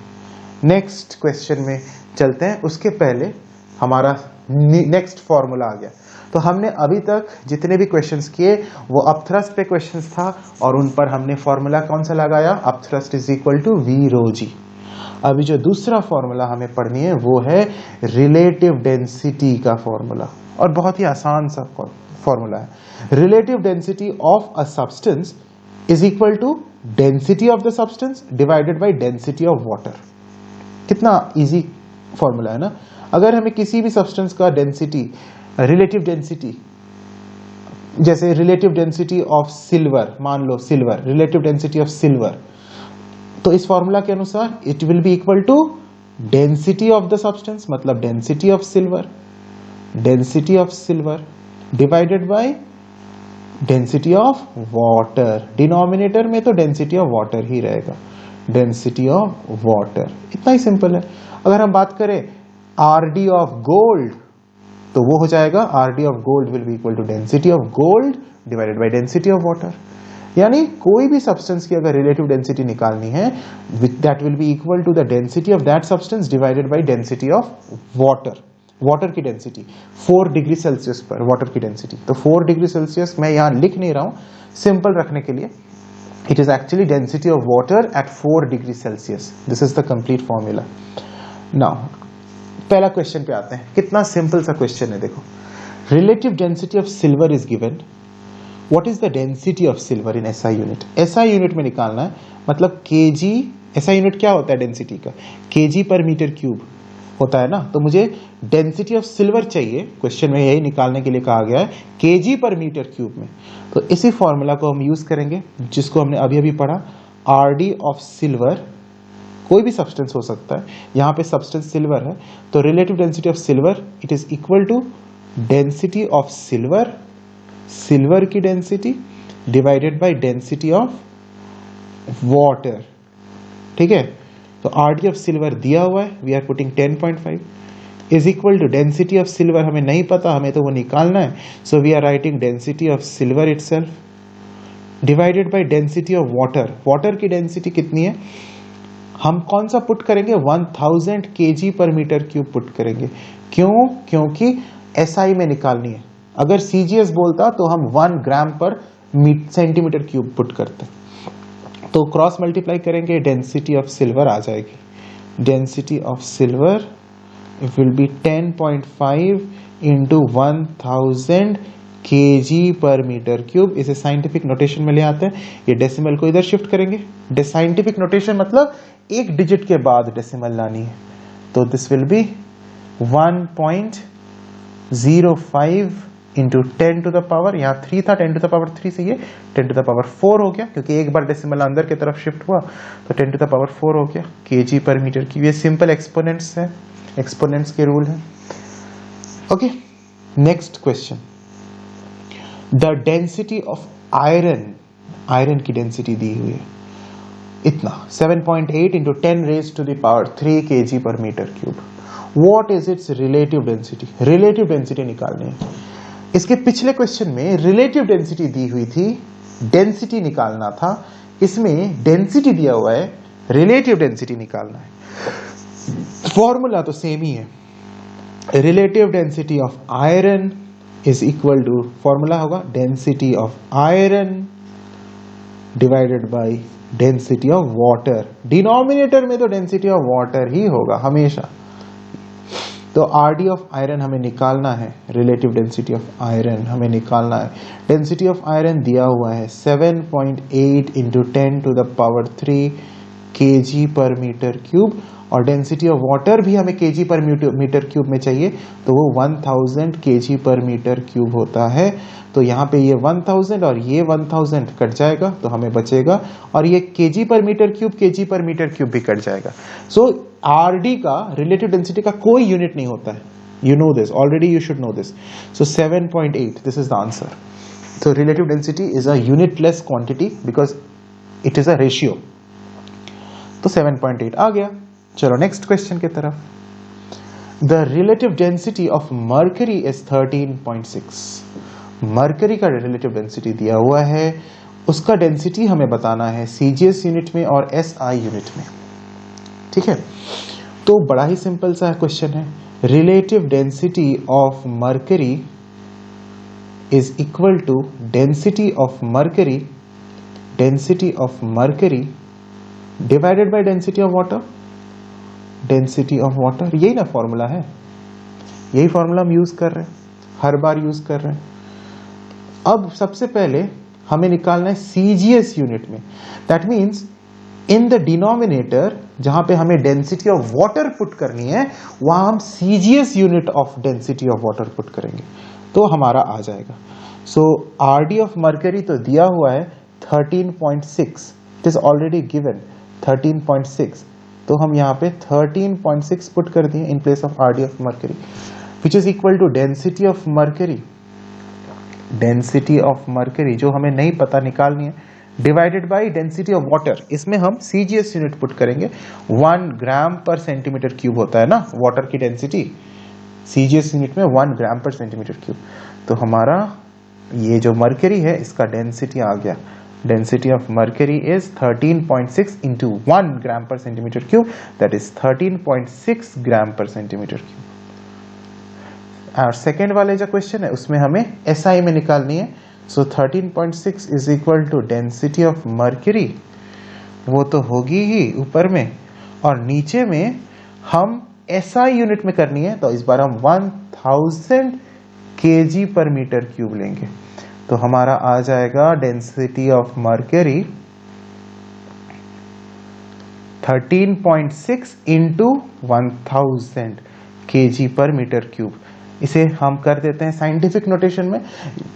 Speaker 1: नेक्स्ट क्वेश्चन में चलते हैं, उसके पहले हमारा नेक्स्ट फॉर्मूला आ गया। तो हमने अभी तक जितने भी क्वेश्चंस किए वो अपथ्रस्ट पे क्वेश्चंस था और उन पर हमने फॉर्मूला कौन सा लगाया, upthrust is equal to V rho G। अभी जो दूसरा फॉर्मूला हमें पढ़नी है वो है रिलेटिव डेंसिटी का फॉर्मूला, और बहुत ही आसान सा फॉर्मूला है। Relative density of a substance is equal to density of the substance divided by density of water. कितना इजी फॉर्मूला है ना। अगर हमें किसी भी सब्सटेंस का डेंसिटी, रिलेटिव डेंसिटी जैसे रिलेटिव डेंसिटी ऑफ सिल्वर, मान लो silver, relative density of silver, तो इस फॉर्मूला के अनुसार it will be equal to density of the substance, मतलब density of silver, density of silver divided by density of water. Denominator में तो density of water ही रहेगा, डेंसिटी ऑफ वाटर, इतना ही simple है। अगर हम बात करें आरडी ऑफ गोल्ड, तो वो हो जाएगा RD of gold will be equal to density of gold divided by density of water. यानी कोई भी सब्सटेंस की अगर रिलेटिव डेंसिटी निकालनी है, that will be equal to the density of that substance divided by density of water. Water की density 4 degree Celsius पर water की डेंसिटी, तो 4 डिग्री सेल्सियस मैं यहां लिख नहीं रहा हूं सिंपल रखने के लिए, it is actually density of water at 4 degree Celsius. This is the complete formula. Now पहला क्वेश्चन पे आते हैं, कितना सिंपल सा क्वेश्चन है, देखो। Relative density of silver is given, what is the density of silver in SI unit. SI unit में निकालना है, मतलब केजी, एसआई यूनिट क्या होता है डेंसिटी का, केजी पर मीटर क्यूब होता है ना, तो मुझे डेंसिटी ऑफ सिल्वर चाहिए, क्वेश्चन में यही निकालने के लिए कहा गया है केजी पर मीटर क्यूब में। तो इसी फॉर्मूला को हम यूज करेंगे जिसको हमने अभी अभी पढ़ा, आरडी ऑफ सिल्वर, कोई भी सब्सटेंस हो सकता है, यहां पे सब्सटेंस सिल्वर है, तो relative density of silver it is equal to density of silver, silver की density divided by density of water. ठीक है, तो आरडी ऑफ सिल्वर दिया हुआ है, we are putting 10.5 is equal to density of silver हमें नहीं पता, हमें तो वो निकालना है, so we are writing density of silver itself divided by density of water. Water की डेंसिटी कितनी है, हम कौन सा पुट करेंगे, 1000 KG per metre cube put करेंगे। क्यों, क्योंकि एसआई में निकालनी है। अगर सीजीएस बोलता तो हम 1 ग्राम पर सेंटीमीटर क्यूब पुट करते, तो क्रॉस मल्टीप्लाई करेंगे, डेंसिटी ऑफ सिल्वर आ जाएगी, density of silver will be 10.5 into 1000 KG per metre cube. इसे साइंटिफिक नोटेशन में ले आते हैं, ये डेसिमल को इधर शिफ्ट करेंगे। साइंटिफिक नोटेशन मतलब एक डिजिट के बाद डेसिमल लानी है, तो this will be 1.05 into 10 to the power, यहाँ 3 था, 10 टू द पावर 3 से ये 10 टू द पावर 4 हो गया, क्योंकि एक बार डेसिमल अंदर की तरफ शिफ्ट हुआ, तो 10 टू द पावर 4 हो गया केजी पर मीटर क्यूब। ये सिंपल एक्सपोनेंट्स है, एक्सपोनेंट्स के रूल है। Okay, next question, the density of iron, iron की डेंसिटी दी हुई है इतना 7.8 into 10 raise to the power 3 KG per metre cube. What is its relative density, relative density निकालनी है। इसके पिछले क्वेश्चन में रिलेटिव डेंसिटी दी हुई थी, डेंसिटी निकालना था, इसमें डेंसिटी दिया हुआ है, रिलेटिव डेंसिटी निकालना है। फॉर्मूला तो सेम ही है, relative density of iron is equal to, formula होगा density of iron divided by density of water. Denominator में तो डेंसिटी ऑफ वाटर ही होगा हमेशा, तो आरडी ऑफ आयरन हमें निकालना है, रिलेटिव डेंसिटी ऑफ आयरन हमें निकालना है। डेंसिटी ऑफ आयरन दिया हुआ है 7.8 into 10 to the power 3 KG per metre cube, और डेंसिटी ऑफ वाटर भी हमें केजी पर मीटर क्यूब में चाहिए, तो वो 1000 केजी पर मीटर क्यूब होता है। तो यहाँ पे ये 1000 और ये 1000 कट जाएगा, तो हमें बचेगा, और ये केजी पर मीटर क्यूब भी कट जाएगा। सो आरडी का, रिलेटिव डेंसिटी का कोई यूनिट नहीं होता है, you know this already, you should know this. So 7.8 this is the answer. So relative density is a unitless quantity because it is a ratio, तो 7.8 आ गया। चलो नेक्स्ट क्वेश्चन की तरफ, the relative density of mercury is 13.6। Mercury का relative density दिया हुआ है, उसका डेंसिटी हमें बताना है सीजीएस यूनिट में और एसआई यूनिट में। ठीक है, तो बड़ा ही सिंपल सा क्वेश्चन है, relative density of mercury is equal to density of mercury divided by density of water, density of water. यही ना फॉर्मूला है, यही फॉर्मूला हम यूज कर रहे हैं, हर बार यूज कर रहे हैं। अब सबसे पहले हमें निकालना है सीजीएस यूनिट में, that means in the denominator जहां पे हमें डेंसिटी ऑफ वाटर पुट करनी है, वहां हम CGS unit of density of water put करेंगे। तो हमारा आ जाएगा। सो RD ऑफ मर्करी तो दिया हुआ है 13.6, इट इज ऑलरेडी गिवन 13.6, तो हम यहाँ पे 13.6 पुट कर दिए in place of RD of mercury, which is equal to density of mercury, density of mercury जो हमें नहीं पता निकालनी है, divided by density of water. इसमें हम CGS यूनिट पुट करेंगे, 1 ग्राम पर सेंटीमीटर क्यूब होता है ना वाटर की डेंसिटी, CGS यूनिट में 1 ग्राम पर सेंटीमीटर क्यूब। तो हमारा ये जो मर्करी है इसका डेंसिटी आ गया, density of mercury is 13.6 into 1 gram per centimetre cube, that is 13.6 gram per centimetre cube. और सेकेंड वाले जो क्वेश्चन है उसमें हमें SI में निकालनी है। So 13.6 is equal to density of mercury, वो तो होगी ही ऊपर में, और नीचे में हम SI यूनिट में करनी है, तो इस बार हम 1000 kg पर मीटर क्यूब लेंगे। तो हमारा आ जाएगा density of mercury 13.6 into 1000 kg पर मीटर क्यूब। इसे हम कर देते हैं साइंटिफिक नोटेशन में।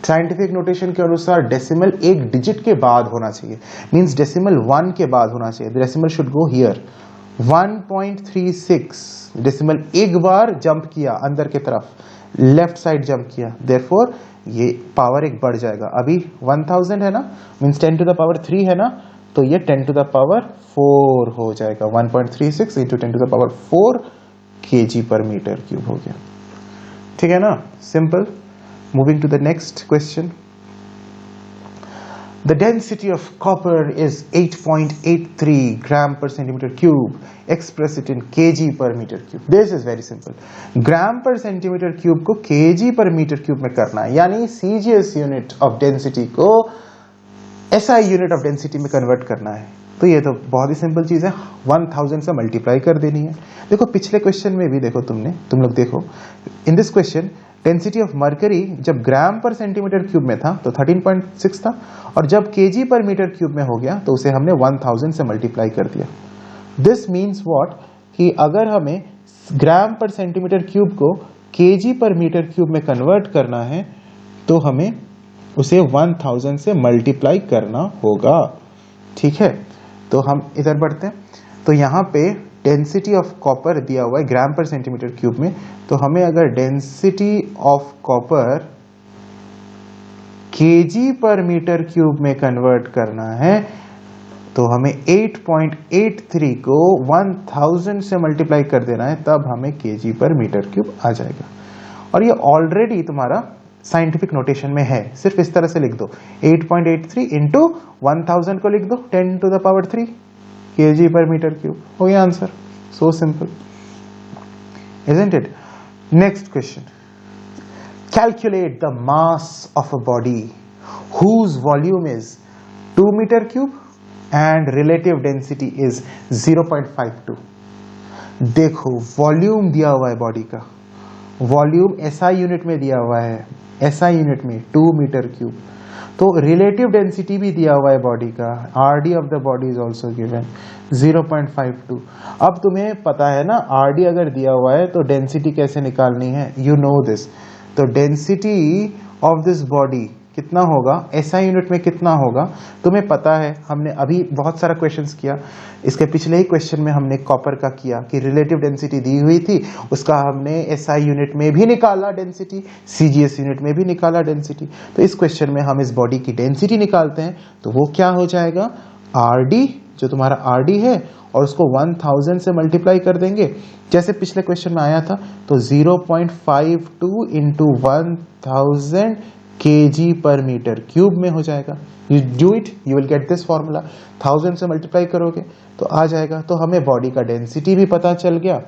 Speaker 1: साइंटिफिक नोटेशन के अनुसार डेसिमल एक डिजिट के बाद होना चाहिए, मींस डेसिमल 1 के बाद होना चाहिए, decimal should go here. 1.36 decimal एक बार जंप किया अंदर की तरफ, लेफ्ट साइड जंप किया, देयरफॉर ये पावर एक बढ़ जाएगा। अभी 1000 है ना, मींस 10 टू द पावर 3 है ना, तो ये 10 टू द पावर 4 हो जाएगा। 1.36 into 10 to the power 4 kg पर मीटर क्यूब हो गया। ठीक है ना, simple. Moving to the next question. The density of copper is 8.83 gram per centimeter cube. Express it in kg per meter cube. This is very simple. Gram per centimetre cube को kg पर metre cube में करना है, यानी CGS unit of density को SI unit of density में convert करना है। तो ये तो बहुत ही सिंपल चीज है, 1000 से मल्टीप्लाई कर देनी है। देखो पिछले क्वेश्चन में भी देखो तुम लोग देखो, in this question density of mercury जब ग्राम पर सेंटीमीटर क्यूब में था तो 13.6 था, और जब kg पर मीटर क्यूब में हो गया तो उसे हमने 1000 से मल्टीप्लाई कर दिया। दिस मीन्स व्हाट, कि अगर हमें ग्राम पर सेंटीमीटर क्यूब को kg पर मीटर क्यूब में कन्वर्ट करना है तो हमें उसे 1000 से मल्टीप्लाई करना होगा। ठीक है, तो हम इधर बढ़ते हैं। तो यहाँ पे डेंसिटी ऑफ कॉपर दिया हुआ है ग्राम पर सेंटीमीटर क्यूब में, तो हमें अगर डेंसिटी ऑफ कॉपर kg पर मीटर क्यूब में कन्वर्ट करना है तो हमें 8.83 को 1000 से मल्टीप्लाई कर देना है, तब हमें kg पर मीटर क्यूब आ जाएगा। और ये ऑलरेडी तुम्हारा साइंटिफिक नोटेशन में है, सिर्फ इस तरह से लिख दो, 8.83 इंटू 1000 को लिख दो 10 टू द पावर 3 kg पर मीटर क्यूब, हो गया answer. So simple, isn't it? Next question. Calculate the mass of a body whose volume is 2 meter cube and relative density is 0.52. देखो वॉल्यूम दिया हुआ है बॉडी का, वॉल्यूम SI यूनिट में दिया हुआ है, SI यूनिट में 2 मीटर क्यूब, तो रिलेटिव डेंसिटी भी दिया हुआ है बॉडी का, RD of the body is also given 0.52। अब तुम्हें पता है ना RD अगर दिया हुआ है तो डेंसिटी कैसे निकालनी है, यू नो दिस। तो डेंसिटी ऑफ दिस बॉडी कितना होगा, SI यूनिट में कितना होगा तुम्हें पता है, हमने अभी बहुत सारा क्वेश्चंस किया। इसके पिछले ही क्वेश्चन में हमने कॉपर का किया कि रिलेटिव डेंसिटी दी हुई थी, उसका हमने SI यूनिट में भी निकाला डेंसिटी, CGS यूनिट में भी निकाला डेंसिटी। तो इस क्वेश्चन में हम इस बॉडी की डेंसिटी निकालते हैं, तो वो क्या हो जाएगा, RD जो तुम्हारा RD है और उसको 1000 से मल्टीप्लाई कर देंगे जैसे पिछले क्वेश्चन में आया था, तो 0.52 इंटू 1000 kg पर मीटर क्यूब में हो जाएगा। You do it, you will get this formula, 1000 से मल्टीप्लाई करोगे तो आ जाएगा। तो हमें बॉडी का डेंसिटी भी पता चल गया,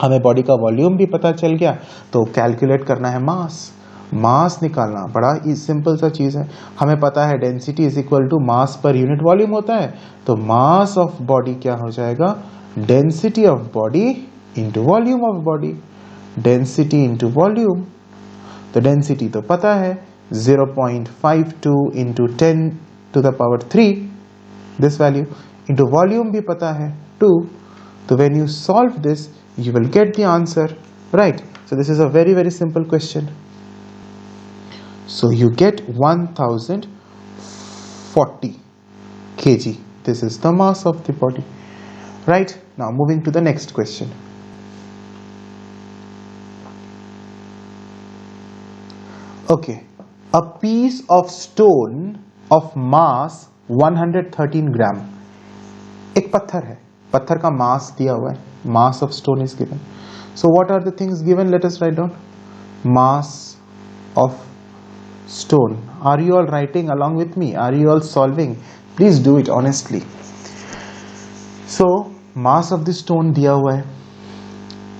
Speaker 1: हमें बॉडी का वॉल्यूम भी पता चल गया, तो कैलकुलेट करना है मास, मास निकालना बड़ा सिंपल सा चीज है। हमें पता है density is equal to mass per unit volume होता है, तो मास ऑफ बॉडी क्या हो जाएगा, density of body into volume of body, density into volume. तो डेंसिटी तो पता है 0.52 into 10 to the power 3 this value, into volume भी पता है 2। तो when you solve this you will get the answer, right? So this is a very simple question. So you get 1040 kg. This is the mass of the body. Right? Now moving to the next question. Okay. A piece of stone of mass 113 gram. एक पत्थर है, पत्थर का मास दिया हुआ है, mass of stone is given. So what are the things given? Let us write down. Mass of stone. Are you all writing along with me? Are you all solving? Please do it honestly. So mass of the stone दिया हुआ है.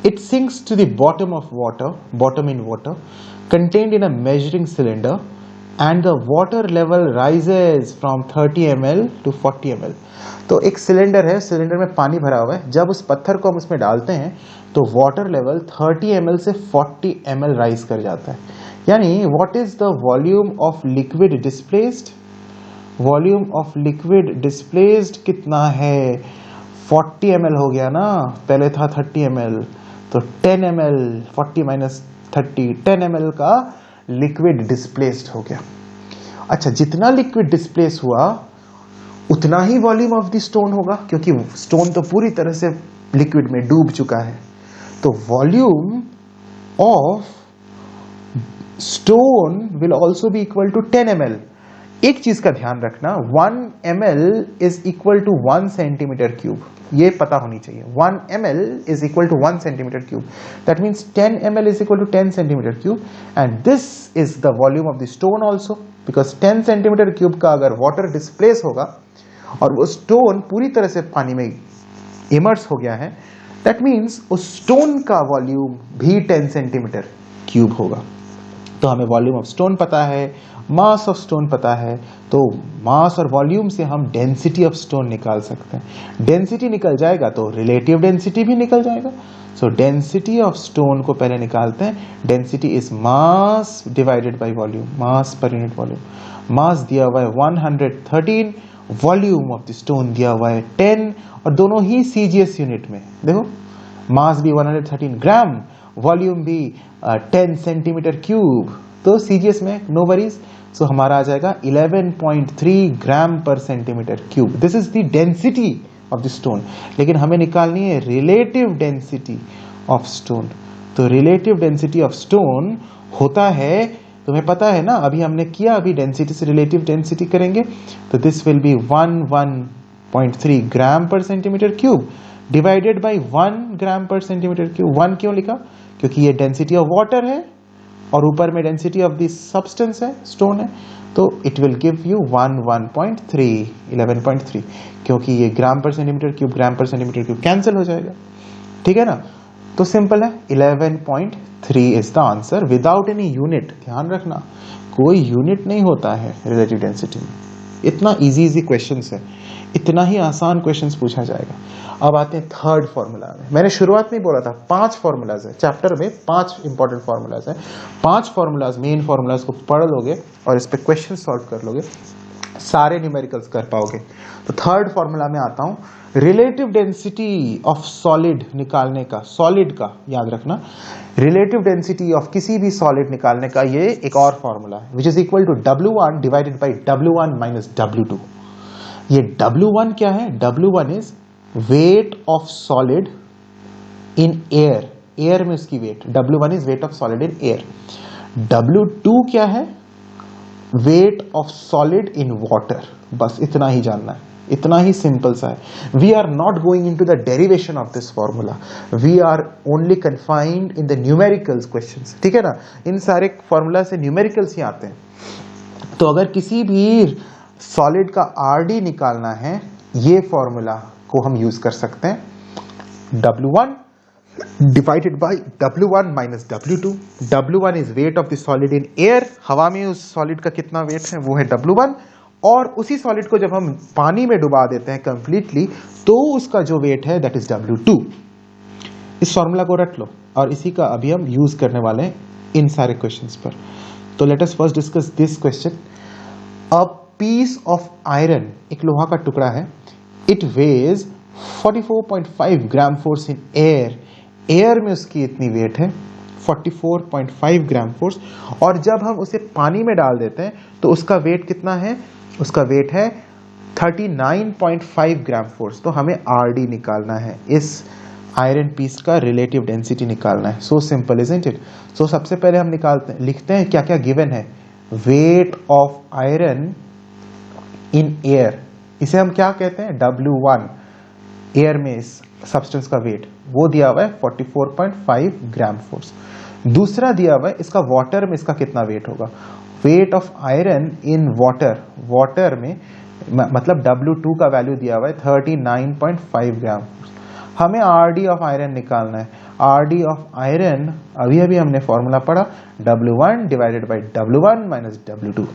Speaker 1: It sinks to the bottom of water, bottom in water, contained in a measuring cylinder, and the water level rises from 30 ml to 40 ml. तो एक cylinder है, cylinder में पानी भरा हुआ है. जब उस पत्थर को हम उसमें डालते हैं तो वाटर लेवल 30 ml से 40 ml राइज कर जाता है. यानी what is the volume of liquid displaced? Volume of liquid displaced कितना है? 40 ml हो गया ना, पहले था 30 ml, तो 10 ml, 40 माइनस 30, 10 ml का लिक्विड डिस्प्लेस्ड हो गया. अच्छा, जितना लिक्विड डिस्प्लेस हुआ उतना ही वॉल्यूम ऑफ द स्टोन होगा, क्योंकि स्टोन तो पूरी तरह से लिक्विड में डूब चुका है. तो volume of stone will also be equal to 10 ml. एक चीज का ध्यान रखना, 1 ml is equal to 1 centimetre cube. ये पता होनी चाहिए. 1 ml is equal to 1 centimetre cube. That means 10 ml is equal to 10 centimetre cube. And this is the volume of the stone also, because 10 centimetre cube का अगर water displace होगा और वो stone पूरी तरह से पानी में इमर्स हो गया है, दैट मीन्स उस स्टोन का वॉल्यूम भी 10 सेंटीमीटर क्यूब होगा. तो हमें वॉल्यूम ऑफ स्टोन पता है, मास ऑफ स्टोन पता है, तो मास और वॉल्यूम से हम डेंसिटी ऑफ स्टोन निकाल सकते हैं. डेंसिटी निकल जाएगा तो रिलेटिव डेंसिटी भी निकल जाएगा. सो डेंसिटी ऑफ स्टोन को पहले निकालते हैं. Density is mass divided by volume, mass per unit volume. मास दिया हुआ है 113, वॉल्यूम ऑफ द स्टोन दिया हुआ है 10, और दोनों ही सीजीएस यूनिट में. देखो, मास भी 113 ग्राम, वॉल्यूम भी 10 सेंटीमीटर क्यूब, तो सीजीएस में नो वरीज. सो हमारा आ जाएगा 11.3 ग्राम per centimetre cube. This is the density of the stone. लेकिन हमें निकालनी है रिलेटिव डेंसिटी ऑफ स्टोन. तो रिलेटिव डेंसिटी ऑफ स्टोन होता है, तुम्हें पता है ना, अभी हमने किया, अभी डेंसिटी से रिलेटिव डेंसिटी करेंगे, तो this will B 1.3 gram per centimetre cube divided by 1 gram per centimetre cube. 1 क्यों लिखा? क्योंकि ये डेंसिटी ऑफ वाटर है और ऊपर में डेंसिटी ऑफ दिस सब्सटेंस है, स्टोन है, तो इट विल गिव यू 11.3, क्योंकि ये ग्राम पर सेंटीमीटर क्यूब कैंसिल हो जाएगा. ठीक है ना? तो सिंपल है, 11.3 is the answer without any unit. ध्यान रखना, कोई यूनिट नहीं होता है रिलेटिव डेंसिटी में. इतना इजी क्वेश्चंस है, इतना ही आसान क्वेश्चंस पूछा जाएगा. अब आते हैं थर्ड फॉर्मूला में. मैंने शुरुआत में बोला था 5 फॉर्मूलाज है चैप्टर में, 5 इंपॉर्टेंट फॉर्मूलाज है. 5 फॉर्मूलाज, मेन फॉर्मूलाज को पढ़ लोगे और इस पे क्वेश्चन सॉल्व कर लोगे, सारे न्यूमेरिकल्स कर पाओगे. तो थर्ड फॉर्मूला में आता हूं, रिलेटिव डेंसिटी ऑफ सॉलिड निकालने का, सॉलिड का याद रखना, रिलेटिव डेंसिटी ऑफ किसी भी सॉलिड निकालने का ये एक और फॉर्मूला है, which is equal to W1 divided by W1 minus W2. ये W1 क्या है? W1 is weight of solid in air. Air में उसकी weight, W1 is weight of solid in air. W2 क्या है? Weight of solid in water. बस इतना ही जानना है, इतना ही सिंपल सा है. We are not going into the derivation of this formula, we are only confined in the numericals questions. ठीक है ना? इन सारे फॉर्मूला से न्यूमेरिकल्स ही आते हैं. तो अगर किसी भी सॉलिड का आरडी निकालना है, ये फॉर्मूला को हम यूज कर सकते हैं. W1 divided by W1 minus W2. W1 is weight of the solid in air. हवा में उस सॉलिड का कितना वेट है, वो है W1. और उसी सॉलिड को जब हम पानी में डुबा देते हैं कंप्लीटली, तो उसका जो वेट है दैट इज W2. इस फॉर्मूला को रट लो, और इसी का अभी हम यूज करने वाले हैं इन सारे क्वेश्चंस पर. तो let us first discuss this question. A piece of iron, एक लोहा का टुकड़ा है, it weighs 44.5 gram force in air. Air में उसकी इतनी वेट है 44.5 ग्राम फोर्स। और जब हम उसे पानी में डाल देते हैं तो उसका वेट कितना है, उसका वेट है 39.5 ग्राम फोर्स। तो हमें आरडी निकालना है, इस आयरन पीस का रिलेटिव डेंसिटी निकालना है। So simple isn't it. So सबसे पहले हम निकालते हैं, लिखते हैं क्या क्या गिवन है। Weight of iron in air, इसे हम क्या कहते हैं, W1, एयर में इस सब्सटेंस का वेट, वो दिया हुआ है 44.5 ग्राम फोर्स। दूसरा दिया हुआ है इसका वाटर में इसका कितना वेट होगा, weight of iron in water, water में मतलब W2 का वैल्यू दिया हुआ है 39.5 ग्राम। हमें आरडी ऑफ आयरन निकालना है। आरडी ऑफ आयरन अभी अभी हमने फॉर्मूला पढ़ा, W1 divided by W1 minus W2,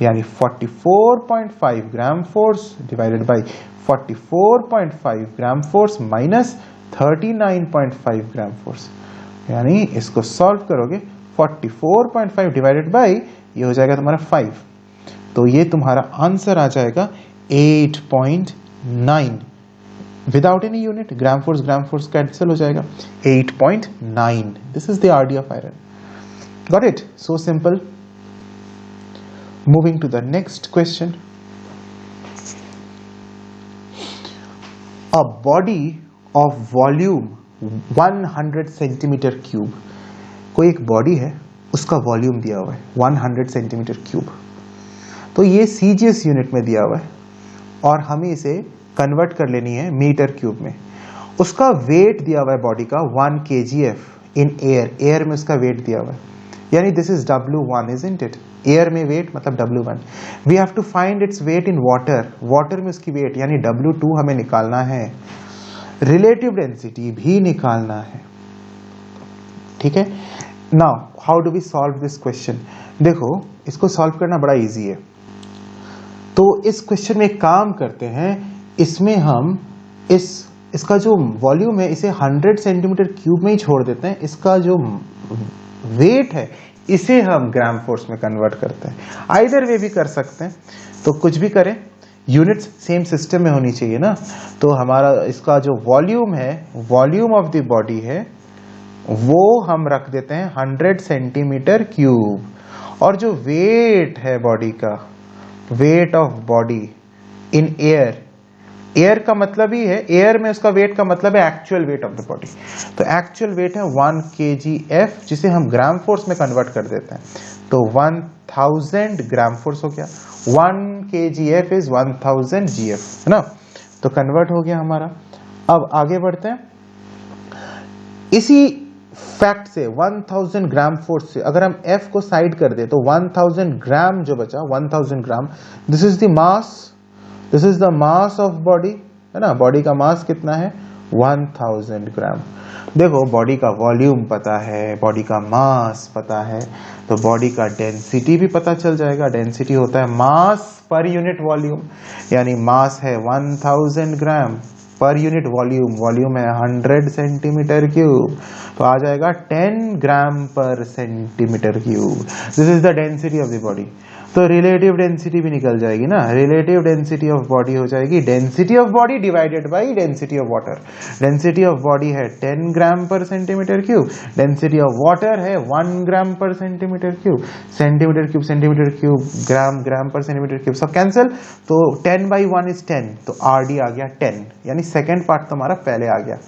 Speaker 1: यानी 44.5 gram force divided by 44.5 gram force minus 39.5 gram force, यानी इसको सॉल्व करोगे 44.5 डिवाइडेड बाई ये हो जाएगा तुम्हारा 5, तो ये तुम्हारा आंसर आ जाएगा 8.9 without any unit. Gram force cancel हो जाएगा, 8.9। This is the RD of iron. Got it? So simple. Moving to the next question. A body of volume 100 centimetre cube, कोई एक बॉडी है उसका वॉल्यूम दिया हुआ है 100 सेंटीमीटर क्यूब, तो ये सीजीएस यूनिट में दिया हुआ है और हमें इसे कन्वर्ट कर लेनी है मीटर क्यूब में। उसका वेट दिया हुआ है बॉडी का 1 kgf इन एयर, एयर में उसका वेट दिया हुआ है, यानी this is W1 isn't it. Air में वेट मतलब W1। We have to find its weight in water, water में उसकी वेट यानी W2 हमें निकालना है, रिलेटिव डेंसिटी भी निकालना है। ठीक है, now how do we solve this question. देखो इसको सॉल्व करना बड़ा इजी है, तो इस क्वेश्चन में एक काम करते हैं, इसमें हम इसका जो वॉल्यूम है इसे 100 सेंटीमीटर क्यूब में ही छोड़ देते हैं, इसका जो वेट है इसे हम ग्राम फोर्स में कन्वर्ट करते हैं। आइदर वे भी कर सकते हैं, तो कुछ भी करें, यूनिट्स सेम सिस्टम में होनी चाहिए ना। तो हमारा इसका जो वॉल्यूम है, वॉल्यूम ऑफ द बॉडी है, वो हम रख देते हैं 100 सेंटीमीटर क्यूब, और जो वेट है बॉडी का, wait of body in air, air का मतलब ही है, एयर में उसका वेट का मतलब है actual wait of the body, तो एक्चुअल वेट है 1 kgf, जिसे हम ग्राम फोर्स में कन्वर्ट कर देते हैं, तो 1000 ग्राम फोर्स हो गया। 1 kgf इज 1000 gf, है ना, तो कन्वर्ट हो गया हमारा। अब आगे बढ़ते हैं, इसी फैक्ट से 1000 ग्राम फोर्स से अगर हम F को साइड कर दे तो 1000 ग्राम जो बचा, 1000 gram, this is the mass, this is the mass of body, है ना। बॉडी का मास कितना है 1000 ग्राम। देखो बॉडी का वॉल्यूम पता है, बॉडी का मास पता है, तो बॉडी का डेंसिटी भी पता चल जाएगा। डेंसिटी होता है मास पर यूनिट वॉल्यूम, यानी मास है 1000 ग्राम पर यूनिट वॉल्यूम, वॉल्यूम है 100 सेंटीमीटर क्यूब, तो आ जाएगा 10 ग्राम per centimetre cube. This is the density of the body. तो रिलेटिव डेंसिटी भी निकल जाएगी ना, रिलेटिव डेंसिटी ऑफ बॉडी हो जाएगी density of body divided by density of water. Density of body है 10 ग्राम per centimetre cube, density of water है 1 ग्राम per centimetre cube, centimetre cube, ग्राम, ग्राम per centimetre cube, सब cancel, तो 10 बाई 1 इज 10, तो RD आ गया 10, यानी second part तुम्हारा पहले आ गया।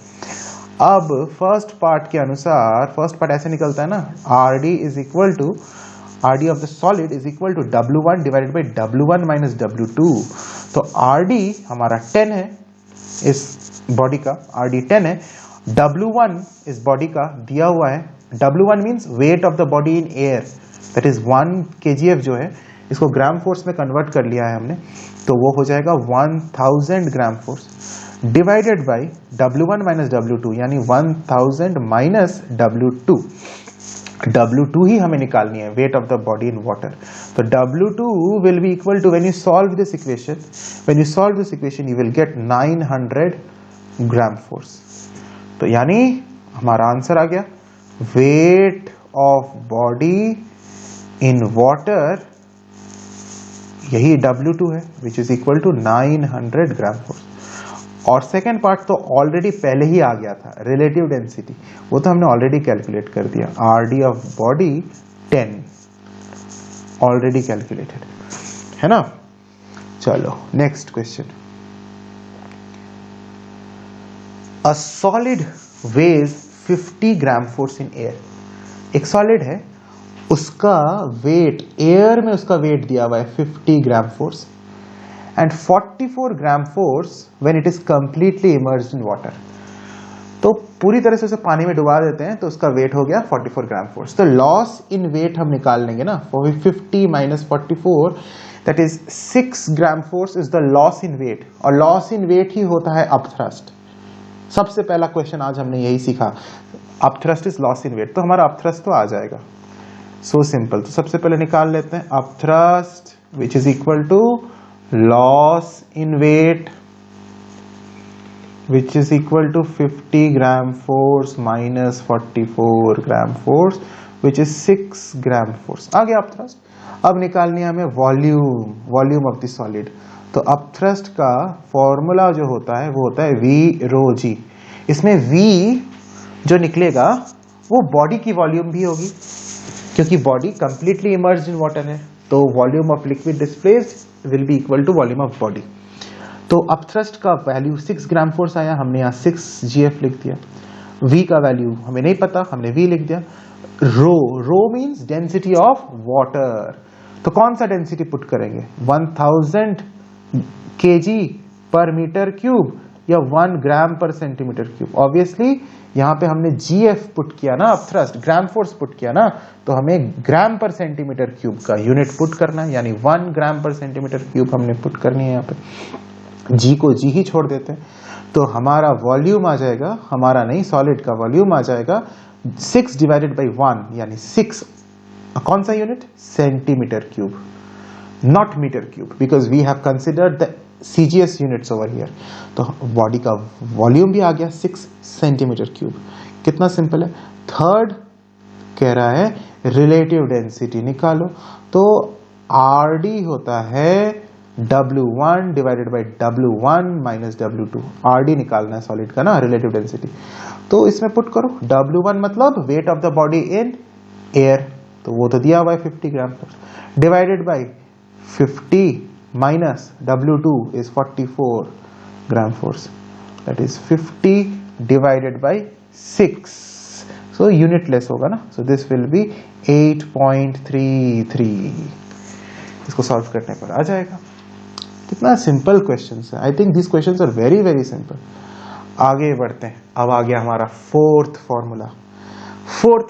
Speaker 1: अब फर्स्ट पार्ट के अनुसार, फर्स्ट पार्ट ऐसे निकलता है ना, RD is equal to, RD of the solid is equal to W1 divided by W1 minus W2, तो RD हमारा 10 है, इस बॉडी का RD 10 है, W1 इस बॉडी का दिया हुआ है, W1 means wait of the body in air, that is 1 kgf जो है, इसको ग्राम फोर्स में कन्वर्ट कर लिया है हमने, तो वो हो जाएगा 1000 gram force divided by W1 minus W2, यानी 1000 माइनस W2। W2 ही हमें निकालनी है, weight of the body in water, तो W2 will be equal to, when you solve this equation, when you solve this equation you will get 900 gram force. तो यानी हमारा answer आ गया, weight of body in water, यही W2 है, which is equal to 900 gram force. और second part तो already पहले ही आ गया था, रिलेटिव डेंसिटी, वो तो हमने ऑलरेडी कैलकुलेट कर दिया। RD of body 10 already calculated है ना। चलो next question. A solid weighs 50 gram force in air. एक सॉलिड है, उसका वेट, एयर में उसका वेट दिया हुआ है 50 gram force and 44 gram force when it is completely emerged in water. तो पूरी तरह से उसे पानी में डुबा देते हैं तो उसका वेट हो गया 44 ग्राम फोर्स। तो लॉस इन वेट हम निकाल लेंगे ना, 50 minus 44 that is 6 gram force is the loss in weight, और लॉस इन वेट ही होता है अपथ्रस्ट। सबसे पहला क्वेश्चन आज हमने यही सीखा, upthrust is loss in weight, तो हमारा अपथ्रस्ट तो आ जाएगा, सो सिंपल। तो सबसे पहले निकाल लेते हैं upthrust which is equal to loss in weight which is equal to 50 gram force minus 44 gram force which is 6 gram force। आ गया अपथ्रस्ट। अब निकालनी है हमें वॉल्यूम ऑफ द सॉलिड। तो अपथ्रस्ट का फॉर्मूला जो होता है वो होता है V rho G। इसमें V जो निकलेगा वो बॉडी की वॉल्यूम भी होगी, क्योंकि body completely emerged in water है, तो volume of liquid displaced will be equal to volume of body. तो अपथ्रस्ट का वैल्यू 6 ग्राम फोर्स आया, हमने यहाँ 6 GF लिख दिया। V का वैल्यू हमें नहीं पता, हमने V लिख दिया। रो मीन्स डेंसिटी ऑफ वाटर, तो कौन सा डेंसिटी पुट करेंगे, 1000 kg पर मीटर क्यूब या 1 ग्राम पर सेंटीमीटर क्यूब। ऑब्वियसली यहाँ पे हमने GF पुट किया ना, अपथ्रस्ट ग्राम फोर्स पुट किया ना, तो हमें ग्राम पर सेंटीमीटर क्यूब का यूनिट पुट करना है, यानी 1 ग्राम पर सेंटीमीटर क्यूब हमने पुट करनी है। यहाँ पे G को G ही छोड़ देते हैं, तो हमारा वॉल्यूम आ जाएगा, हमारा नहीं सॉलिड का वॉल्यूम आ जाएगा 6 डिवाइडेड बाई 1, यानी 6 कौन सा unit, centimetre cube, not metre cube, because we have considered the CGS units over here. तो बॉडी का वॉल्यूम भी आ गया 6 सेंटीमीटर क्यूब। कितना सिंपल है। थर्ड कह रहा है रिलेटिव डेंसिटी निकालो, तो RD होता है W1 divided by W1 minus W2। RD निकालना है सॉलिड का ना, रिलेटिव डेंसिटी। तो इसमें पुट करो, W1 मतलब weight of the body in air, तो वो तो दिया हुआ है 50 gram force, divided by 50 minus W2 is 44 gram force, that is 50 divided by 6, so unit less होगा ना, सो दिस विल बी 8.33। इसको सॉल्व करने पर आ जाएगा। कितना सिंपल क्वेश्चन है। I think this questions are very very simple. आगे बढ़ते हैं। अब आ गया हमारा फोर्थ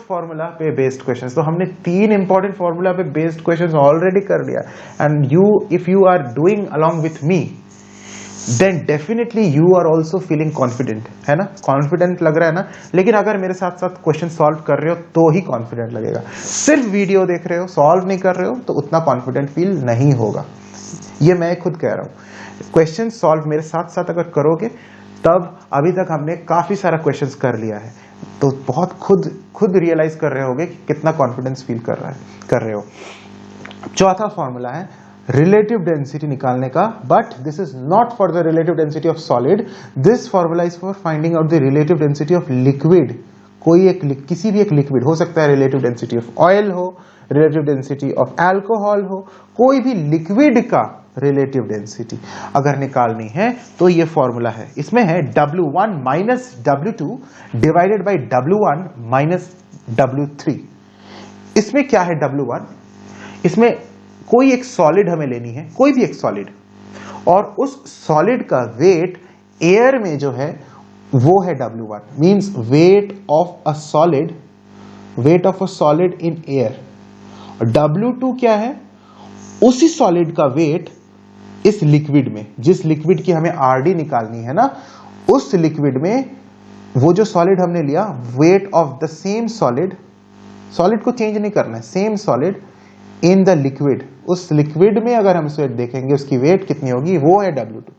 Speaker 1: फॉर्मूला पे बेस्ड क्वेश्चंस। तो हमने 3 इंपॉर्टेंट फॉर्मूला पे बेस्ड क्वेश्चंस ऑलरेडी कर लिया, and if you are doing along with me then definitely you are also feeling confident, है ना, कॉन्फिडेंट लग रहा है ना। लेकिन अगर मेरे साथ साथ क्वेश्चन सॉल्व कर रहे हो तो ही कॉन्फिडेंट लगेगा। सिर्फ वीडियो देख रहे हो, सॉल्व नहीं कर रहे हो, तो उतना कॉन्फिडेंट फील नहीं होगा। ये मैं खुद कह रहा हूं। क्वेश्चन सॉल्व मेरे साथ साथ अगर करोगे, तब अभी तक हमने काफी सारा क्वेश्चंस कर लिया है, तो बहुत खुद रियलाइज कर रहे होगे कि कितना कॉन्फिडेंस फील कर रहे हो। चौथा फॉर्मूला है रिलेटिव डेंसिटी निकालने का, but this is not for the relative density of solid, this formula is for finding out the relative density of liquid. किसी भी एक लिक्विड हो सकता है, रिलेटिव डेंसिटी ऑफ ऑयल हो, रिलेटिव डेंसिटी ऑफ अल्कोहल हो, कोई भी लिक्विड का रिलेटिव डेंसिटी अगर निकालनी है तो ये फॉर्मूला है। इसमें है W1 minus W2 divided by W1 minus W3। इसमें क्या है W1, इसमें कोई एक सॉलिड हमें लेनी है, कोई भी एक सॉलिड, और उस सॉलिड का वेट एयर में जो है वो है W1, means weight of a solid in air. और W2 क्या है, उसी सॉलिड का वेट इस लिक्विड में, जिस लिक्विड की हमें RD निकालनी है ना, उस लिक्विड में वो जो सॉलिड हमने लिया, wait of the same solid को चेंज नहीं करना है, same solid in the liquid, उस लिक्विड में अगर हम इसे देखेंगे उसकी वेट कितनी होगी, वो है W2।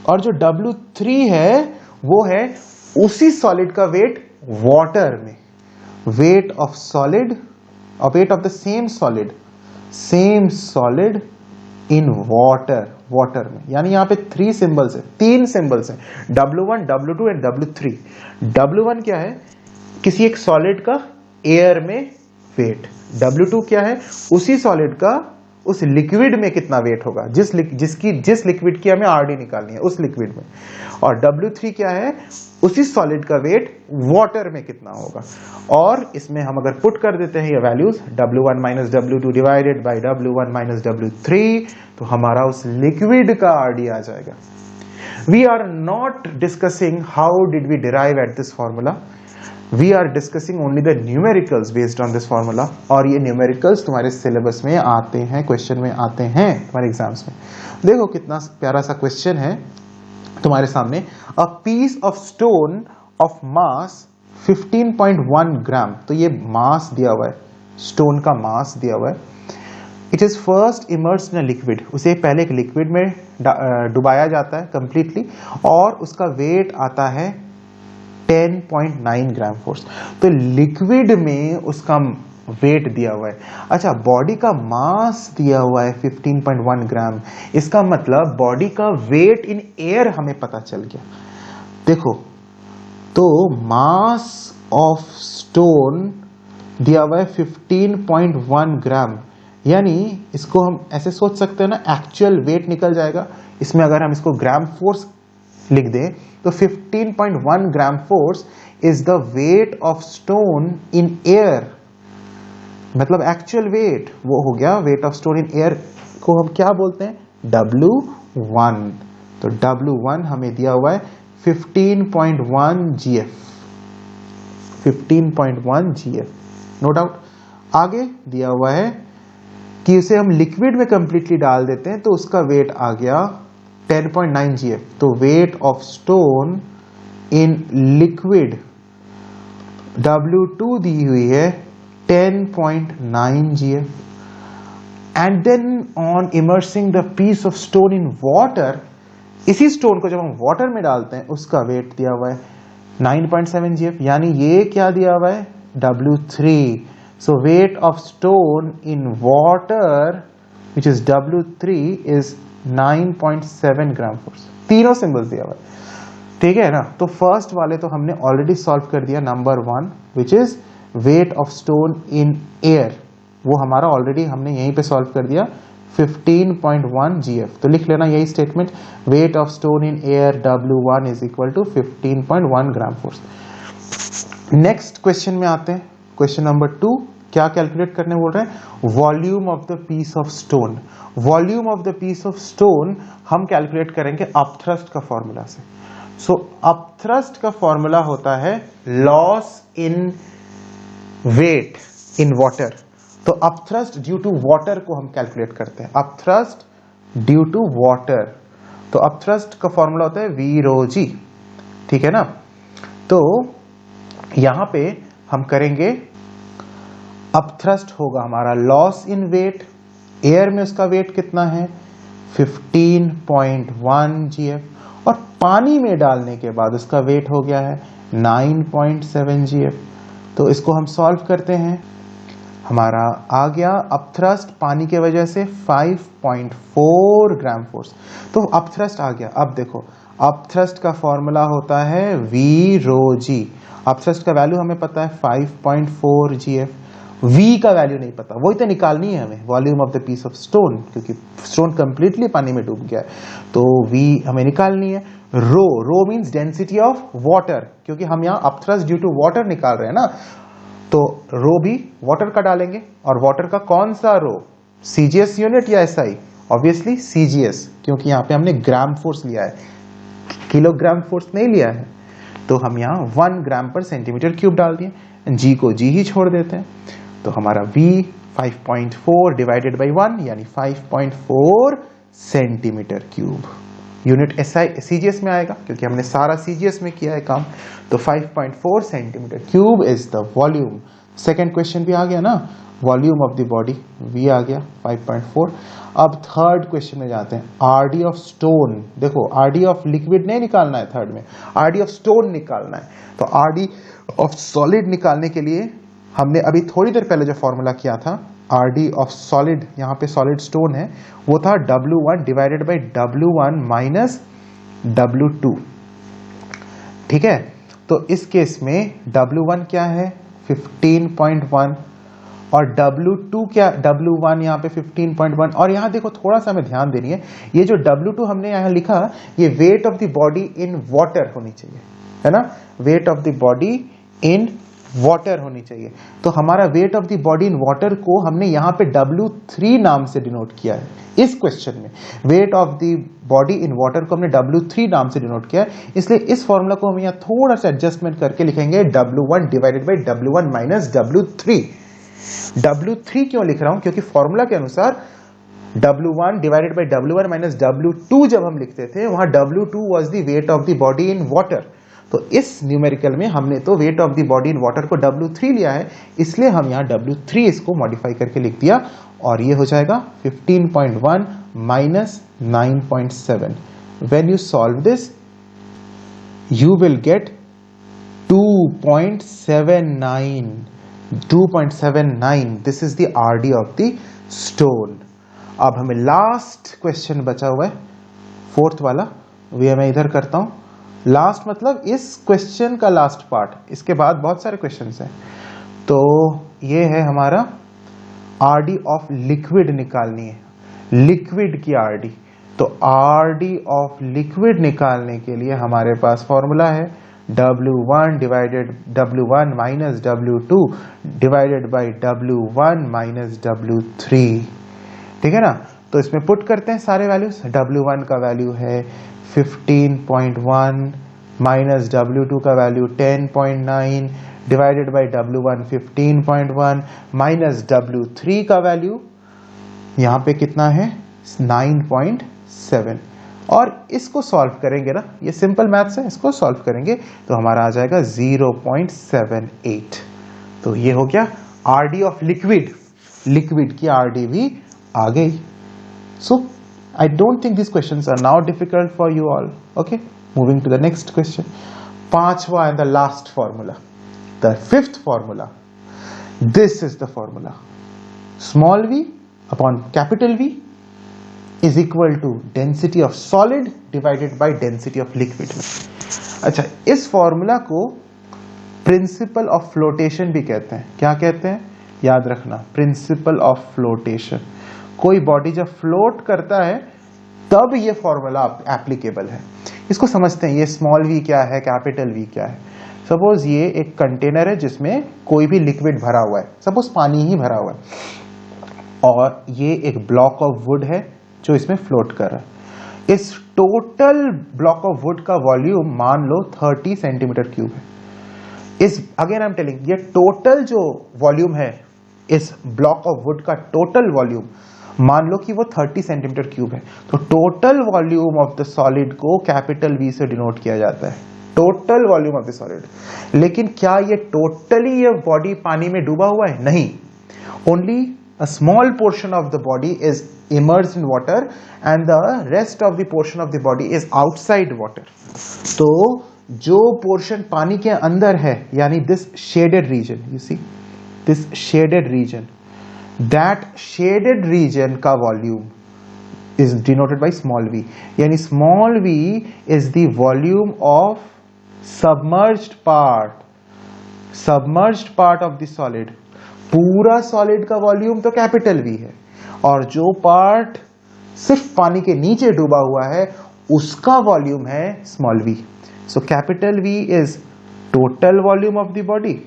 Speaker 1: और जो W3 है वो है उसी सॉलिड का वेट वाटर में, wait of the same solid in water में, यानी यहाँ पे 3 सिंबल्स है, 3 सिंबल्स है, W1, W2 and W3। W1 क्या है, किसी एक सॉलिड का एयर में वेट। W2 क्या है, उसी सॉलिड का उस लिक्विड में कितना वेट होगा, जिस लिक्विड की हमें आरडी निकालनी है उस लिक्विड में। और W3 क्या है, उसी सॉलिड का वेट वाटर में कितना होगा। और इसमें हम अगर पुट कर देते हैं ये values, W1 minus W2 divided by W1 minus W3, तो हमारा उस लिक्विड का आरडी आ जाएगा। We are not discussing how did we derive at this formula, we are discussing only the numericals based on this formula. और ये numericals तुम्हारे syllabus में आते हैं, क्वेश्चन में आते हैं तुम्हारे एग्जाम्स में। देखो कितना प्यारा सा क्वेश्चन है तुम्हारे सामने। A piece of stone of mass 15.1 gram, तो ये मास दिया हुआ है, स्टोन का मास दिया हुआ है। It is first immersed in a liquid, उसे पहले एक लिक्विड में डुबाया जाता है कंप्लीटली, और उसका वेट आता है 10.9 ग्राम फोर्स। तो लिक्विड में उसका वेट दिया हुआ है। अच्छा, बॉडी का मास दिया हुआ है 15.1 ग्राम, इसका मतलब बॉडी का वेट इन एयर हमें पता चल गया। देखो, तो मास ऑफ स्टोन दिया हुआ है 15.1 ग्राम, यानी इसको हम ऐसे सोच सकते हैं ना, एक्चुअल वेट निकल जाएगा इसमें। अगर हम इसको ग्राम फोर्स लिख दें तो 15.1 gram force is the weight of stone in air, मतलब एक्चुअल वेट वो हो गया। Weight of stone in air को हम क्या बोलते हैं, W1। तो W1 हमें दिया हुआ है 15.1 GF, 15.1 GF, नो डाउट। आगे दिया हुआ है कि उसे हम लिक्विड में कंप्लीटली डाल देते हैं तो उसका वेट आ गया 10.9 GF। तो weight of stone in liquid W2 दी हुई है 10.9 GF। And then on immersing the piece of stone in water, इसी स्टोन को जब हम वाटर में डालते हैं उसका वेट दिया हुआ है 9.7 GF, यानी ये क्या दिया हुआ है, W3। So weight of stone in water which is W3 is 9.7 gram force. तीनों सिंबल्स दिया हुआ है, ठीक है ना। तो फर्स्ट वाले तो हमने ऑलरेडी सॉल्व कर दिया, number 1 which is weight of stone in air, वो हमारा ऑलरेडी हमने यहीं पे सॉल्व कर दिया 15.1 GF। तो लिख लेना यही statement, weight of stone in air W1 is equal to 15.1 gram force. Next question में आते हैं, क्वेश्चन नंबर 2। क्या कैलकुलेट करने बोल रहे हैं, volume of the piece of stone. Volume of the piece of stone हम कैलकुलेट करेंगे अपथ्रस्ट का फॉर्मूला से। सो अपथ्रस्ट का फॉर्मूला होता है loss in weight in water. तो अपथ्रस्ट ड्यू टू वाटर को हम कैलकुलेट करते हैं, अपथ्रस्ट ड्यू टू वाटर। तो अपथ्रस्ट का फॉर्मूला होता है V rho G, ठीक है ना। तो यहां पे हम करेंगे, अपथ्रस्ट होगा हमारा लॉस इन वेट, एयर में उसका वेट कितना है 15.1 GF, और पानी में डालने के बाद उसका वेट हो गया है 9.7 GF। तो इसको हम सॉल्व करते हैं, हमारा आ गया अपथ्रस्ट पानी के वजह से 5.4 ग्राम फोर्स। तो अपथ्रस्ट आ गया। अब देखो, अपथ्रस्ट का फॉर्मूला होता है V rho G। अपथ्रस्ट का वैल्यू हमें पता है 5.4 GF, V का वैल्यू नहीं पता, वही तो निकालनी है हमें, volume of the piece of stone, क्योंकि स्टोन कंप्लीटली पानी में डूब गया है, तो V हमें निकालनी है। रो मींस डेंसिटी ऑफ वाटर, क्योंकि हम यहाँ अपथ्रस्ट ड्यू टू वाटर निकाल रहे हैं ना, तो रो भी वाटर का डालेंगे। और वाटर का कौन सा रो, CGS यूनिट या SI? ऑब्वियसली CGS, क्योंकि यहाँ पे हमने ग्राम फोर्स लिया है, किलोग्राम फोर्स नहीं लिया है। तो हम यहाँ 1 ग्राम पर सेंटीमीटर क्यूब डाल दिए, G को G ही छोड़ देते हैं। तो हमारा V 5.4 डिवाइडेड बाई 1 यानी 5.4 centimetre cube. Unit SI CGS में आएगा क्योंकि हमने सारा CGS में किया है काम। तो 5.4 centimetre cube is the volume. Second question भी आ गया ना, volume of the body V आ गया 5.4। अब थर्ड क्वेश्चन में जाते हैं, RD ऑफ स्टोन। देखो, RD ऑफ लिक्विड नहीं निकालना है, थर्ड में RD ऑफ स्टोन निकालना है। तो RD ऑफ सॉलिड निकालने के लिए हमने अभी थोड़ी देर पहले जो फॉर्मूला किया था RD ऑफ सॉलिड, यहाँ पे सॉलिड स्टोन है, वो था W1 divided by W1 minus W2। ठीक है, तो इस केस में W1 क्या है 15.1 और W2 क्या, W1 यहाँ पे 15.1। और यहाँ देखो थोड़ा सा हमें ध्यान देनी है, ये जो W2 हमने यहाँ लिखा, ये wait of the body in water होनी चाहिए, है ना, wait of the body in water होनी चाहिए। तो हमारा wait of the body in water को हमने यहाँ पे W3 नाम से डिनोट किया है। इस क्वेश्चन में wait of the body in water को हमने W3 नाम से डिनोट किया है, इसलिए इस फॉर्मूला को हम यहाँ थोड़ा सा एडजस्टमेंट करके लिखेंगे W1 divided by W1 minus W3। W3 क्यों लिख रहा हूं, क्योंकि फॉर्मूला के अनुसार W1 divided by W1 minus W2 जब हम लिखते थे, वहां W2 was the weight of the body in water. तो इस न्यूमेरिकल में हमने तो weight of the body in water को W3 लिया है, इसलिए हम यहाँ W3 इसको मॉडिफाई करके लिख दिया और ये हो जाएगा 15.1 minus 9.7। When you solve this you will gate 2.79। This is the RD of the stone. अब हमें लास्ट क्वेश्चन बचा हुआ है, फोर्थ वाला, वो मैं इधर करता हूं। लास्ट मतलब इस क्वेश्चन का लास्ट पार्ट, इसके बाद बहुत सारे क्वेश्चंस हैं। तो ये है हमारा RD ऑफ लिक्विड निकालनी है, लिक्विड की RD। तो RD ऑफ लिक्विड निकालने के लिए हमारे पास फॉर्मूला है W1 divided W1 minus W2 divided by W1 minus W3। ठीक है ना, तो इसमें पुट करते हैं सारे वैल्यूज। W1 का वैल्यू है 15.1 माइनस W2 का value 10.9 divided by W1 15.1 minus W3 का वैल्यू यहाँ पे कितना है 9.7। और इसको सॉल्व करेंगे ना, ये सिंपल मैथ्स है, इसको सॉल्व करेंगे तो हमारा आ जाएगा 0.78। तो ये हो गया RD ऑफ लिक्विड, लिक्विड की RD भी आ गई। सो I don't think these questions are now difficult for you all. Okay, moving to the next question. पांचवा and the last formula, the fifth formula. This is the formula. Small v upon capital V is equal to density of solid divided by density of liquid. अच्छा, इस formula को principal of flotation भी कहते हैं। क्या कहते हैं, याद रखना, प्रिंसिपल ऑफ फ्लोटेशन। कोई बॉडी जब फ्लोट करता है तब ये फॉर्मूला एप्लीकेबल है। इसको समझते हैं, ये स्मॉल v क्या है, कैपिटल V क्या है। सपोज ये एक कंटेनर है जिसमें कोई भी लिक्विड भरा हुआ है, सपोज पानी ही भरा हुआ है, और ये एक ब्लॉक ऑफ वुड है जो इसमें फ्लोट कर रहा है। इस टोटल ब्लॉक ऑफ वुड का वॉल्यूम मान लो 30 सेंटीमीटर क्यूब है। इस अगेन आई एम टेलिंग, ये टोटल जो वॉल्यूम है इस ब्लॉक ऑफ वुड का, टोटल वॉल्यूम मान लो कि वो 30 सेंटीमीटर क्यूब है। तो total volume of the solid को कैपिटल V से डिनोट किया जाता है, total volume of the solid. लेकिन क्या ये टोटली ये बॉडी पानी में डूबा हुआ है? नहीं, only a small portion of the body is immersed in water and the rest of the portion of the body is outside water. तो जो पोर्शन पानी के अंदर है, यानी this shaded region, you see this shaded region, that shaded region का volume is denoted by small v, यानी small v is the volume of submerged part of the solid. पूरा सॉलिड का वॉल्यूम तो कैपिटल V है, और जो part सिर्फ पानी के नीचे डूबा हुआ है उसका वॉल्यूम है small v. So capital V is total volume of the body,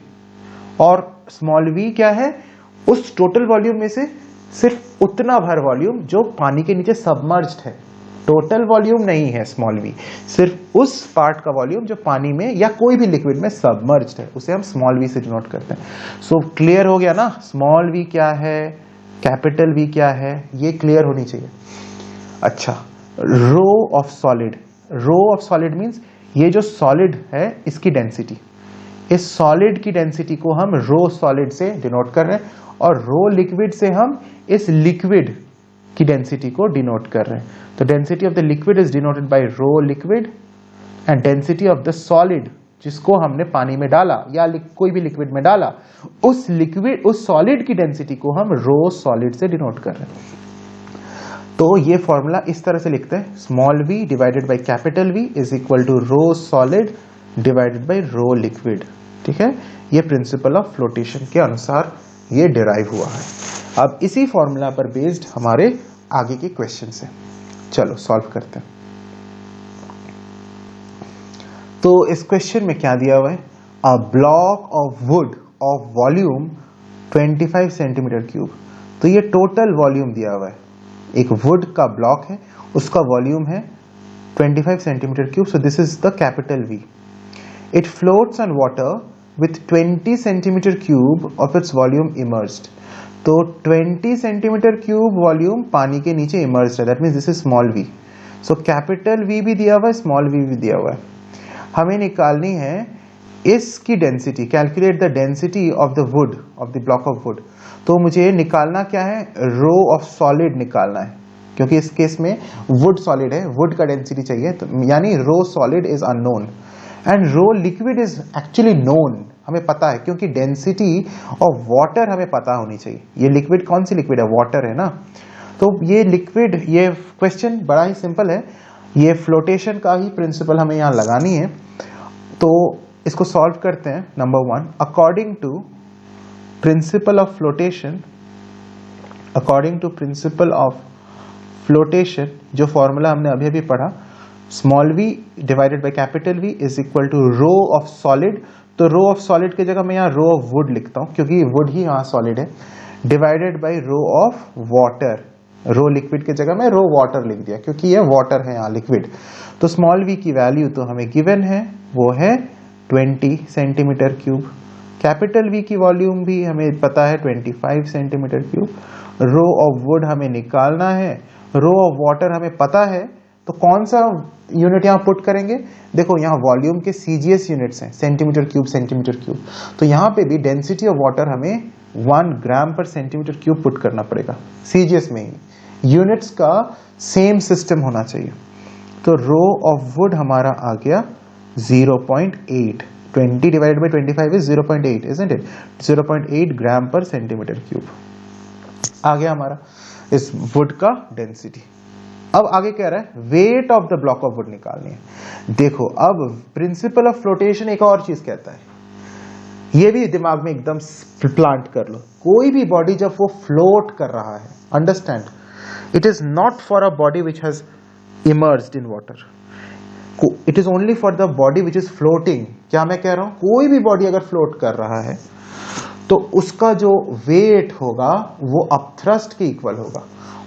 Speaker 1: और स्मॉल v क्या है, उस टोटल वॉल्यूम में से सिर्फ उतना भर वॉल्यूम जो पानी के नीचे सबमर्ज्ड है। टोटल वॉल्यूम नहीं है स्मॉल v, सिर्फ उस पार्ट का वॉल्यूम जो पानी में या कोई भी लिक्विड में सबमर्ज्ड है, उसे हम स्मॉल v से डिनोट करते हैं। सो क्लियर हो गया ना, स्मॉल v क्या है, कैपिटल V क्या है, ये क्लियर होनी चाहिए। अच्छा, rho of solid, rho of solid means ये जो सॉलिड है इसकी डेंसिटी, इस सॉलिड की डेंसिटी को हम रो सॉलिड से डिनोट कर रहे हैं, और रो लिक्विड से हम इस लिक्विड की डेंसिटी को डिनोट कर रहे हैं। तो density of the liquid is denoted by rho liquid and density of the solid जिसको हमने पानी में डाला या कोई भी लिक्विड में डाला, उस सॉलिड की डेंसिटी को हम रो सॉलिड से डिनोट कर रहे हैं। तो ये फॉर्मूला इस तरह से लिखते हैं, small v divided by capital V is equal to rho solid divided by rho liquid. ठीक है, ये प्रिंसिपल ऑफ फ्लोटेशन के अनुसार ये डिराइव हुआ है। अब इसी फॉर्मूला पर बेस्ड हमारे आगे के क्वेश्चन है, चलो सॉल्व करते हैं। तो इस क्वेश्चन में क्या दिया हुआ है, a block of would of volume 25 centimetre cube. तो ये टोटल वॉल्यूम दिया हुआ है, एक वुड का ब्लॉक है, उसका वॉल्यूम है 25 centimetre cube. So this is the capital V। It floats on water with 20 centimetre cube of its volume immersed. तो 20 सेंटीमीटर क्यूब वॉल्यूम पानी के नीचे इमर्स्ड है, that means this is small v। So capital V भी दिया हुआ है, small v भी दिया हुआ है। हमें निकालनी है इसकी density, calculate the density of the wood, of the block of would. तो मुझे निकालना क्या है, रो ऑफ सॉलिड निकालना है, क्योंकि इस केस में वुड सॉलिड है, वुड का डेंसिटी चाहिए, तो यानी rho solid is unknown and rho liquid is actually known, हमें पता है, क्योंकि डेंसिटी ऑफ वाटर हमें पता होनी चाहिए। ये लिक्विड कौन सी लिक्विड है, वाटर है ना। तो ये लिक्विड, ये क्वेश्चन बड़ा ही सिंपल है, ये फ्लोटेशन का ही प्रिंसिपल हमें यहाँ लगानी है। तो इसको सॉल्व करते हैं। Number 1, according to principle of flotation, according to principle of flotation, जो फॉर्मूला हमने अभी अभी पढ़ा, small v divided by capital V is equal to rho of solid. तो रो ऑफ सॉलिड की जगह मैं यहाँ रो ऑफ वुड लिखता हूँ, क्योंकि वुड ही यहाँ सॉलिड है, divided by rho of water. Rho liquid की जगह मैं रो वाटर लिख दिया, क्योंकि ये वाटर है यहाँ लिक्विड। तो स्मॉल v की वैल्यू तो हमें गिवन है, वो है 20 सेंटीमीटर क्यूब। कैपिटल V की वॉल्यूम भी हमें पता है 25 centimetre cube. Rho of wood हमें निकालना है, रो ऑफ वाटर हमें पता है, तो कौन सा यूनिट यहाँ पुट करेंगे, देखो यहाँ वॉल्यूम के CGS यूनिट्स हैं, सेंटीमीटर क्यूब सेंटीमीटर क्यूब। तो यहाँ पे भी डेंसिटी ऑफ वाटर हमें 1 ग्राम पर सेंटीमीटर क्यूब पुट करना पड़ेगा, CGS में ही यूनिट्स का सेम सिस्टम होना चाहिए। तो रो ऑफ वुड हमारा आ गया 0.8, 20 divided by 25 is 0.8, isn't it, 0.8 gram per centimetre cube आ गया हमारा इस वुड का डेंसिटी। अब आगे कह रहा है weight of the block of would निकालनी है। देखो अब प्रिंसिपल ऑफ फ्लोटेशन एक और चीज कहता है, ये भी दिमाग में एकदम प्लांट कर लो, कोई भी बॉडी जब वो फ्लोट कर रहा है, understand, it is not for a body which has immersed in water, it is only for the body which is floating. क्या मैं कह रहा हूं, कोई भी बॉडी अगर फ्लोट कर रहा है तो उसका जो वेट होगा वो अपथ्रस्ट के इक्वल होगा,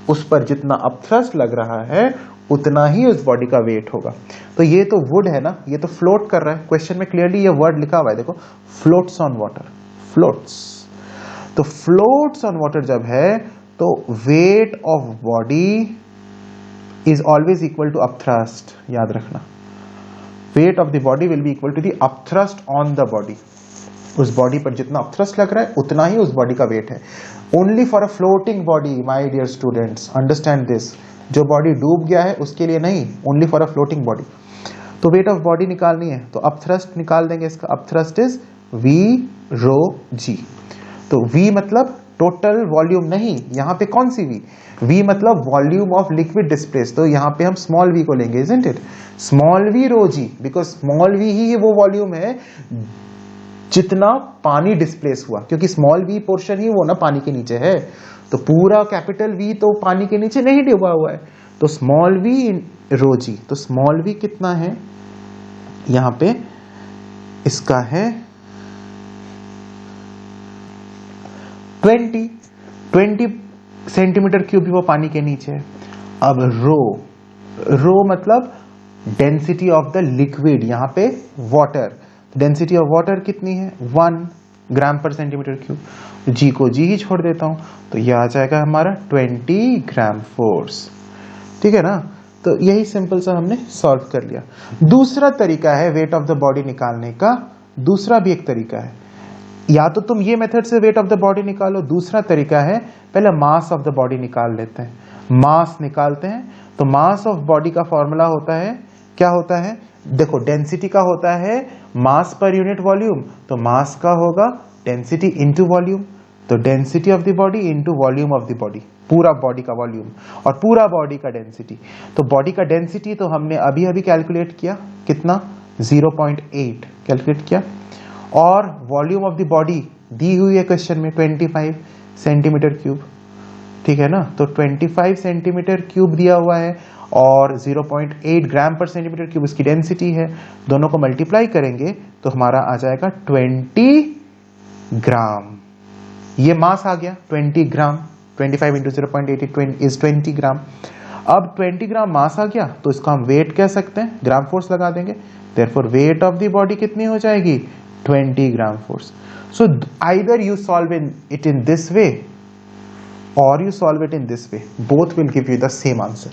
Speaker 1: उस पर जितना अपथ्रस्ट लग रहा है उतना ही उस बॉडी का वेट होगा। तो ये तो वुड है ना, ये तो फ्लोट कर रहा है, क्वेश्चन में क्लियरली ये वर्ड लिखा हुआ है, देखो फ्लोट्स ऑन वाटर, फ्लोट्स। तो फ्लोट्स ऑन वाटर जब है तो weight of body is always equal to upthrust, याद रखना, weight of the body will be equal to the upthrust on the body. उस बॉडी पर जितना अपथ्रस्ट लग रहा है उतना ही उस बॉडी का वेट है। Only for a floating body my dear students, understand this, जो बॉडी डूब गया है उसके लिए नहीं, only for a floating body. तो वेट ऑफ बॉडी निकालनी है तो अपथ्रस्ट निकाल देंगे, इसका upthrust is V rho G। तो V मतलब टोटल वॉल्यूम नहीं, यहाँ पे कौन सी V मतलब वॉल्यूम ऑफ लिक्विड डिस्प्लेस, तो यहाँ पे हम स्मॉल v को लेंगे, isn't it, small v rho G, because small v ही वो वॉल्यूम है जितना पानी डिस्प्लेस हुआ, क्योंकि स्मॉल v पोर्शन ही वो ना पानी के नीचे है, तो पूरा कैपिटल V तो पानी के नीचे नहीं डूबा हुआ है। तो स्मॉल v रो G, तो स्मॉल v कितना है यहाँ पे, इसका है 20 सेंटीमीटर क्यूब भी वो पानी के नीचे है। अब रो मतलब डेंसिटी ऑफ द लिक्विड, यहाँ पे वाटर, डेंसिटी ऑफ वाटर कितनी है 1 ग्राम पर सेंटीमीटर क्यूब, G को G ही छोड़ देता हूं तो यह आ जाएगा हमारा 20 ग्राम फोर्स, ठीक है ना। तो यही सिंपल सा हमने सॉल्व कर लिया। दूसरा तरीका है वेट ऑफ द बॉडी निकालने का, दूसरा भी एक तरीका है, या तो तुम ये मेथड से वेट ऑफ द बॉडी निकालो, दूसरा तरीका है पहले मास ऑफ द बॉडी निकाल लेते हैं। मास निकालते हैं तो मास ऑफ बॉडी का फॉर्मूला होता है, क्या होता है, देखो डेंसिटी का होता है मास पर यूनिट वॉल्यूम, तो मास का होगा डेंसिटी इंटू वॉल्यूम, तो density of the body into volume of the body, पूरा बॉडी का वॉल्यूम और पूरा बॉडी का डेंसिटी। तो बॉडी का डेंसिटी तो हमने अभी अभी कैलकुलेट किया, कितना 0.8 कैलकुलेट किया, और वॉल्यूम ऑफ द बॉडी दी हुई है क्वेश्चन में 25 सेंटीमीटर क्यूब, ठीक है ना। तो 25 सेंटीमीटर क्यूब दिया हुआ है और 0.8 ग्राम पर सेंटीमीटर क्यूब इसकी डेंसिटी है, दोनों को मल्टीप्लाई करेंगे तो हमारा आ जाएगा 20 ग्राम। ये मास आ गया 20 ग्राम, 25 इंटू 0.8 इज 20 ग्राम। अब 20 ग्राम मास आ गया तो इसको हम वेट कह सकते हैं, ग्राम फोर्स लगा देंगे, therefore weight of the body कितनी हो जाएगी 20 gram force. So either you solve it in this way or you solve it in this way, both will give you the same answer,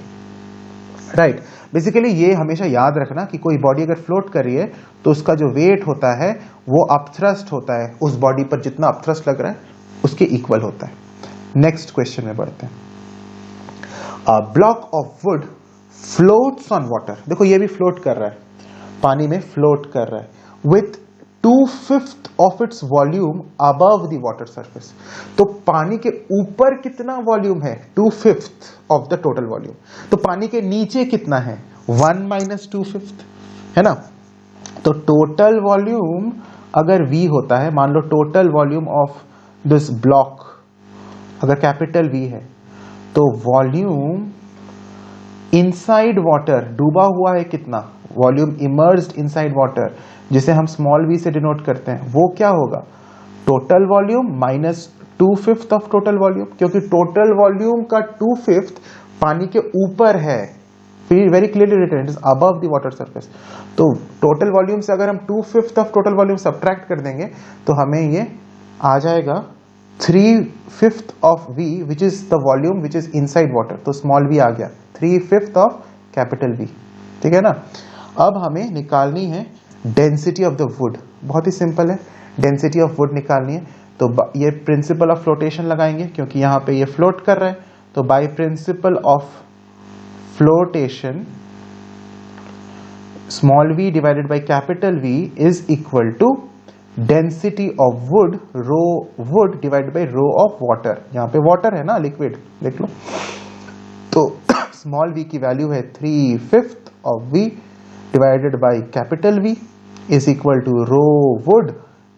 Speaker 1: right? Basically ये हमेशा याद रखना कि कोई body अगर फ्लोट कर रही है तो उसका जो वेट होता है वो अपथ्रस्ट होता है, उस बॉडी पर जितना अपथ्रस्ट लग रहा है उसके इक्वल होता है। नेक्स्ट क्वेश्चन में बढ़ते हैं। A block of would floats on water, देखो ये भी फ्लोट कर रहा है, पानी में फ्लोट कर रहा है with 2/5 of its volume above the water surface. तो पानी के ऊपर कितना वॉल्यूम है 2/5 ऑफ द टोटल वॉल्यूम, तो पानी के नीचे कितना है 1 - 2/5 है ना। तो टोटल वॉल्यूम अगर V होता है, मान लो total volume of this block अगर कैपिटल V है, तो वॉल्यूम इनसाइड वाटर डूबा हुआ है कितना, वॉल्यूम इमर्ज्ड इनसाइड वाटर जिसे हम स्मॉल v से डिनोट करते हैं, वो क्या होगा total volume minus 2/5 of total volume, क्योंकि टोटल वॉल्यूम का 2/5 पानी के ऊपर है, very clearly written it is above the water surface. तो टोटल वॉल्यूम से अगर हम 2/5 ऑफ टोटल वॉल्यूम सब्ट्रैक्ट कर देंगे तो हमें ये आ जाएगा 3/5 of v which is the volume which is inside water, तो स्मॉल v आ गया 3/5 ऑफ कैपिटल V, ठीक है ना। अब हमें निकालनी है डेंसिटी ऑफ द वुड, बहुत ही सिंपल है, डेंसिटी ऑफ वुड निकालनी है। तो ये प्रिंसिपल ऑफ फ्लोटेशन लगाएंगे क्योंकि यहां पे ये फ्लोट कर रहा है, तो by principle of flotation small v divided by capital V is equal to density of wood rho wood divided by rho of water, यहां पे वाटर है ना लिक्विड, देख लो। तो स्मॉल v की वैल्यू है 3/5 of v divided by capital V is equal to rho wood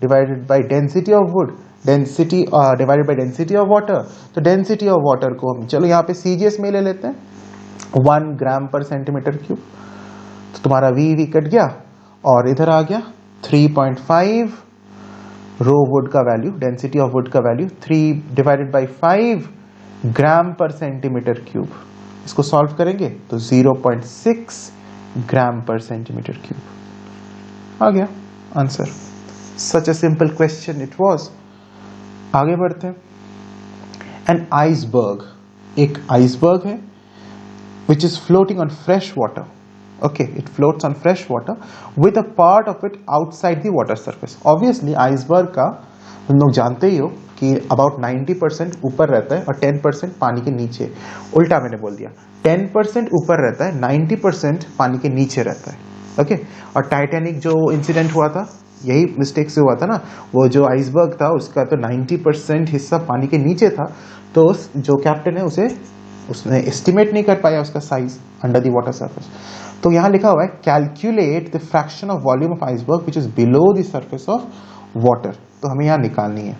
Speaker 1: divided by density of wood, density divided by density of water। तो density of water को हम चलो यहाँ पे CGS में ले लेते हैं, 1 ग्राम पर सेंटीमीटर क्यूब। तो तुम्हारा V कट गया और इधर आ गया 3.5 रो वुड का वैल्यू, डेंसिटी ऑफ वुड का value 3 divided by 5 gram per centimetre cube. इसको सॉल्व करेंगे तो 0.6 ग्राम पर सेंटीमीटर क्यूब आ गया answer. Such a simple question it was. आगे बढ़ते हैं। एन आइसबर्ग, एक आइसबर्ग है which is floating on fresh water, okay, it floats on fresh water with a part of it outside the water surface. Obviously iceberg का हम लोग जानते ही हो कि अबाउट 90% ऊपर रहता है और 10% पानी के नीचे, उल्टा मैंने बोल दिया, 10% ऊपर रहता है, 90% पानी के नीचे रहता है, ओके। और टाइटैनिक जो इंसिडेंट हुआ था यही मिस्टेक से हुआ था ना, वो जो आइसबर्ग था उसका तो 90% हिस्सा पानी के नीचे था, तो जो कैप्टन है उसने एस्टिमेट नहीं कर पाया उसका size under the water surface. तो यहाँ लिखा हुआ है calculate the fraction of volume of iceberg which is below the surface of water, तो हमें यहाँ निकालनी है।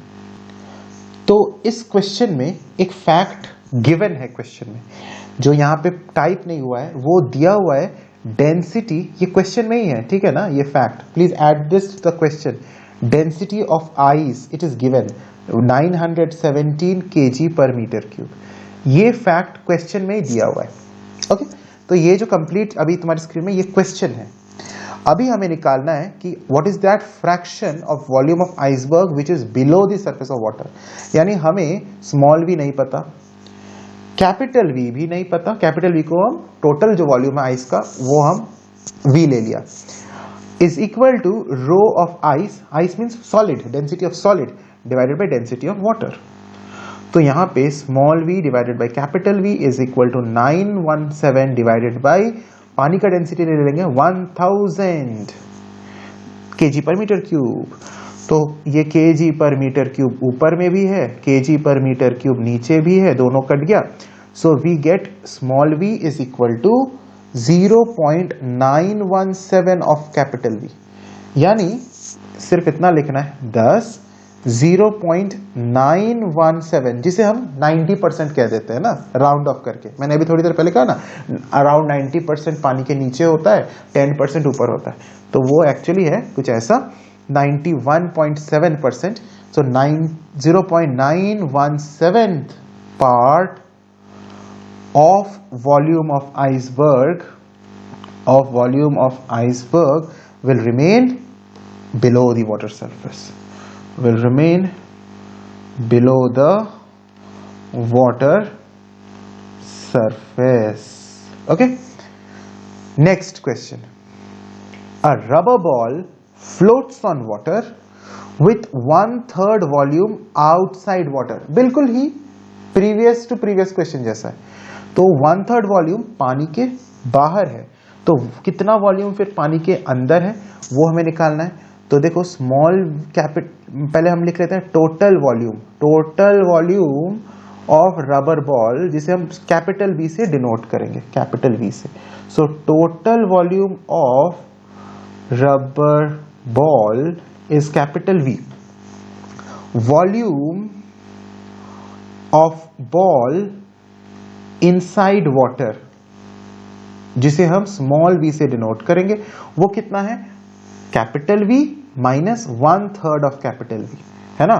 Speaker 1: तो इस क्वेश्चन में एक फैक्ट गिवन है, क्वेश्चन में जो यहाँ पे टाइप नहीं हुआ है वो दिया हुआ है डेंसिटी, ये क्वेश्चन में ही है, ठीक है ना, ये fact please add this to the question. Density of ice it is given 917 kg पर मीटर क्यूब, ये फैक्ट क्वेश्चन में ही दिया हुआ है, ओके। तो ये जो कंप्लीट अभी तुम्हारी स्क्रीन में ये क्वेश्चन है। अभी हमें निकालना है कि what is that fraction of volume of iceberg which is below the surface of water, यानी हमें स्मॉल v नहीं पता, कैपिटल V भी नहीं पता, कैपिटल V को हम टोटल जो वॉल्यूम है आइस का वो हम V ले लिया, is equal to rho of ice, ice means solid, density of solid divided by density of water. तो यहाँ पे small v divided by capital V is equal to 917 divided by पानी का डेंसिटी ले लेंगे 1000 kg पर मीटर क्यूब। तो ये kg पर मीटर क्यूब ऊपर में भी है, kg पर मीटर क्यूब नीचे भी है, दोनों कट गया। So we get small v is equal to 0.917 of capital V, यानी सिर्फ इतना लिखना है 10 0.917, जिसे हम 90% कह देते हैं ना, राउंड ऑफ करके। मैंने अभी थोड़ी देर पहले कहा ना, अराउंड 90% पानी के नीचे होता है, 10% ऊपर होता है, तो वो एक्चुअली है कुछ ऐसा 91.7%। सो 0.917 part of volume of iceberg will remain below the water surface, will remain below the water surface. Okay, next question. A rubber ball floats on water with 1/3 volume outside water. बिल्कुल ही previous to previous question जैसा है। तो 1/3 volume पानी के बाहर है, तो कितना वॉल्यूम फिर पानी के अंदर है वो हमें निकालना है। तो देखो स्मॉल पहले हम लिख लेते हैं total volume of rubber ball, जिसे हम कैपिटल V से डिनोट करेंगे, कैपिटल V से। So total volume of rubber ball is capital V। Volume of ball inside water, जिसे हम स्मॉल v से डिनोट करेंगे, वो कितना है, capital V minus 1/3 of capital V, है ना।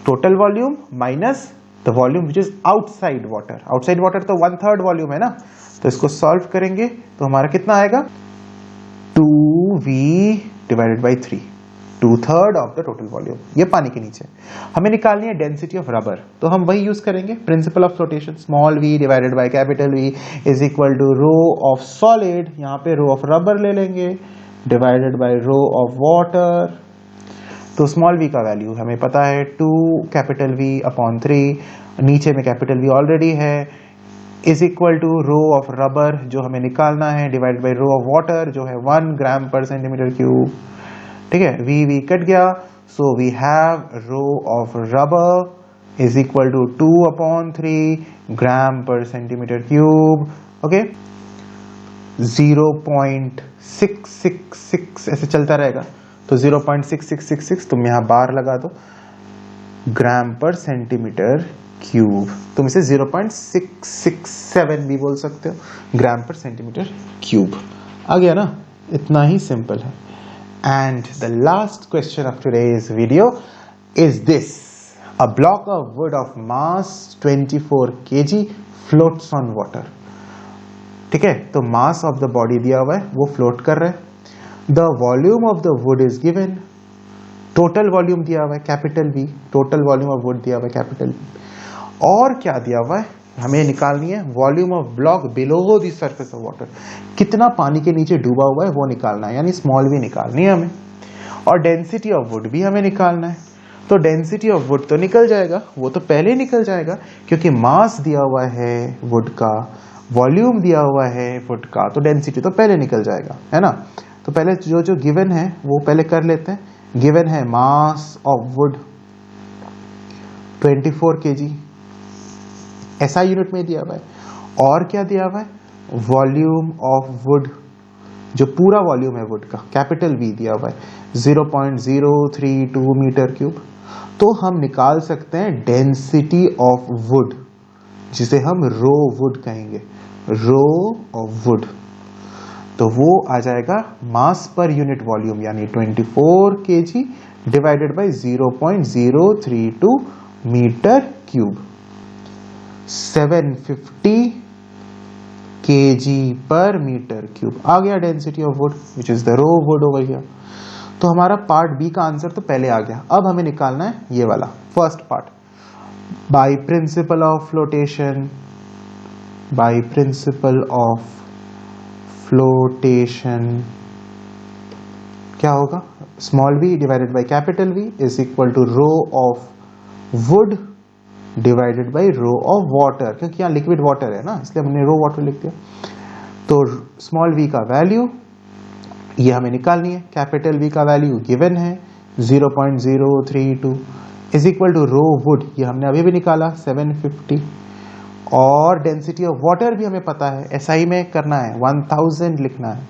Speaker 1: Total volume minus the volume which is outside water. Outside water तो 1/3 वॉल्यूम है ना, तो इसको सॉल्व करेंगे तो हमारा कितना आएगा 2v divided by 3, 2/3 of the total volume. ये पानी के नीचे हमें निकालनी है डेंसिटी ऑफ रबर, तो हम वही यूज करेंगे principle of flotation. Small v divided by capital V is equal to rho of solid, यहाँ पे रो ऑफ रबर ले लेंगे, divided by rho of water. तो स्मॉल v का वैल्यू हमें पता है 2 कैपिटल V अपॉन 3, नीचे में कैपिटल V ऑलरेडी है, is equal to rho of rubber जो हमें निकालना है, divided by rho of water जो है 1 ग्राम पर सेंटीमीटर क्यूब। ठीक है, v कट गया, so we have rho of rubber is equal to 2/3 gram per centimetre cube. Okay, 0.666 ऐसे चलता रहेगा, तो 0.6666 तुम यहां बार लगा दो, ग्राम पर सेंटीमीटर क्यूब, तुम इसे 0.667 भी बोल सकते हो, ग्राम पर सेंटीमीटर क्यूब। आ गया ना, इतना ही सिंपल है। And the last question of today's video is this: a block of wood of mass 24 kg floats on water. ठीक है, तो mass of the body दिया हुआ है, वो float कर रहा है। The volume of the wood is given. Total volume दिया हुआ है capital V, total volume of wood दिया हुआ है कैपिटल V। और क्या दिया हुआ है, हमें निकालनी है volume of block below the surface of water, कितना पानी के नीचे डूबा हुआ है वो निकालना है, यानी स्मॉल v निकालनी है हमें। और डेंसिटी ऑफ वुड भी हमें निकालना है, तो डेंसिटी ऑफ वुड तो निकल जाएगा, वो तो पहले ही निकल जाएगा क्योंकि मास दिया हुआ है वुड का, वॉल्यूम दिया हुआ है वुड का, तो डेंसिटी तो पहले निकल जाएगा, है ना। तो पहले जो गिवन है वो पहले कर लेते हैं। गिवन है mass of would 24 kg, SI unit में दिया हुआ है, और क्या दिया हुआ है, वॉल्यूम ऑफ वुड, जो पूरा वॉल्यूम है वुड का, कैपिटल V दिया हुआ है 0.032 मीटर क्यूब। तो हम निकाल सकते हैं डेंसिटी ऑफ वुड, जिसे हम रो वुड कहेंगे, रो ऑफ वुड। तो वो आ जाएगा मास पर यूनिट वॉल्यूम, यानी 24 kg divided by 0.032 metre cube, 750 kg पर मीटर क्यूब। आ गया density of wood which is the rho wood over here. तो हमारा पार्ट बी का आंसर तो पहले आ गया, अब हमें निकालना है ये वाला first part. By principle of flotation, by principle of flotation क्या होगा, small v divided by capital V is equal to rho of wood divided by rho of water, क्योंकि यहाँ लिक्विड वाटर है ना, इसलिए हमने रो वाटर लिख दिया। तो तो स्मॉल v का वैल्यू ये हमें निकालनी है, कैपिटल V का वैल्यू गिवन है 0.032 is equal to rho wood, ये हमने अभी भी निकाला 750, और डेंसिटी ऑफ वाटर भी हमें पता है, SI में करना है 1000 लिखना है।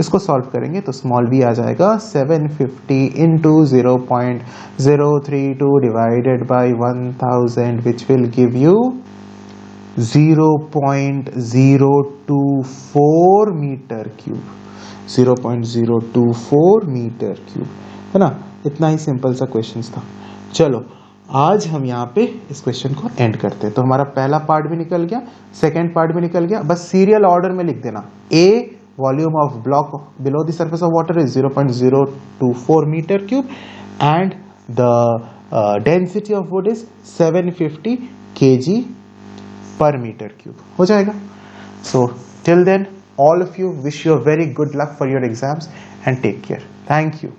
Speaker 1: इसको सॉल्व करेंगे तो स्मॉल v आ जाएगा 750 into 0.032 divided by 1000 which will give you 0.024 metre cube, 0.024 metre cube, है ना। इतना ही सिंपल सा क्वेश्चन था। चलो आज हम यहाँ पे इस क्वेश्चन को एंड करते हैं। तो हमारा पहला पार्ट भी निकल गया, सेकेंड पार्ट भी निकल गया, बस सीरियल ऑर्डर में लिख देना। A volume of block below the surface of water is 0.024 meter cube and the density of wood is 750 kg per meter cube, हो जाएगा। So till then all of you wish you a very good luck for your exams and take care. Thank you.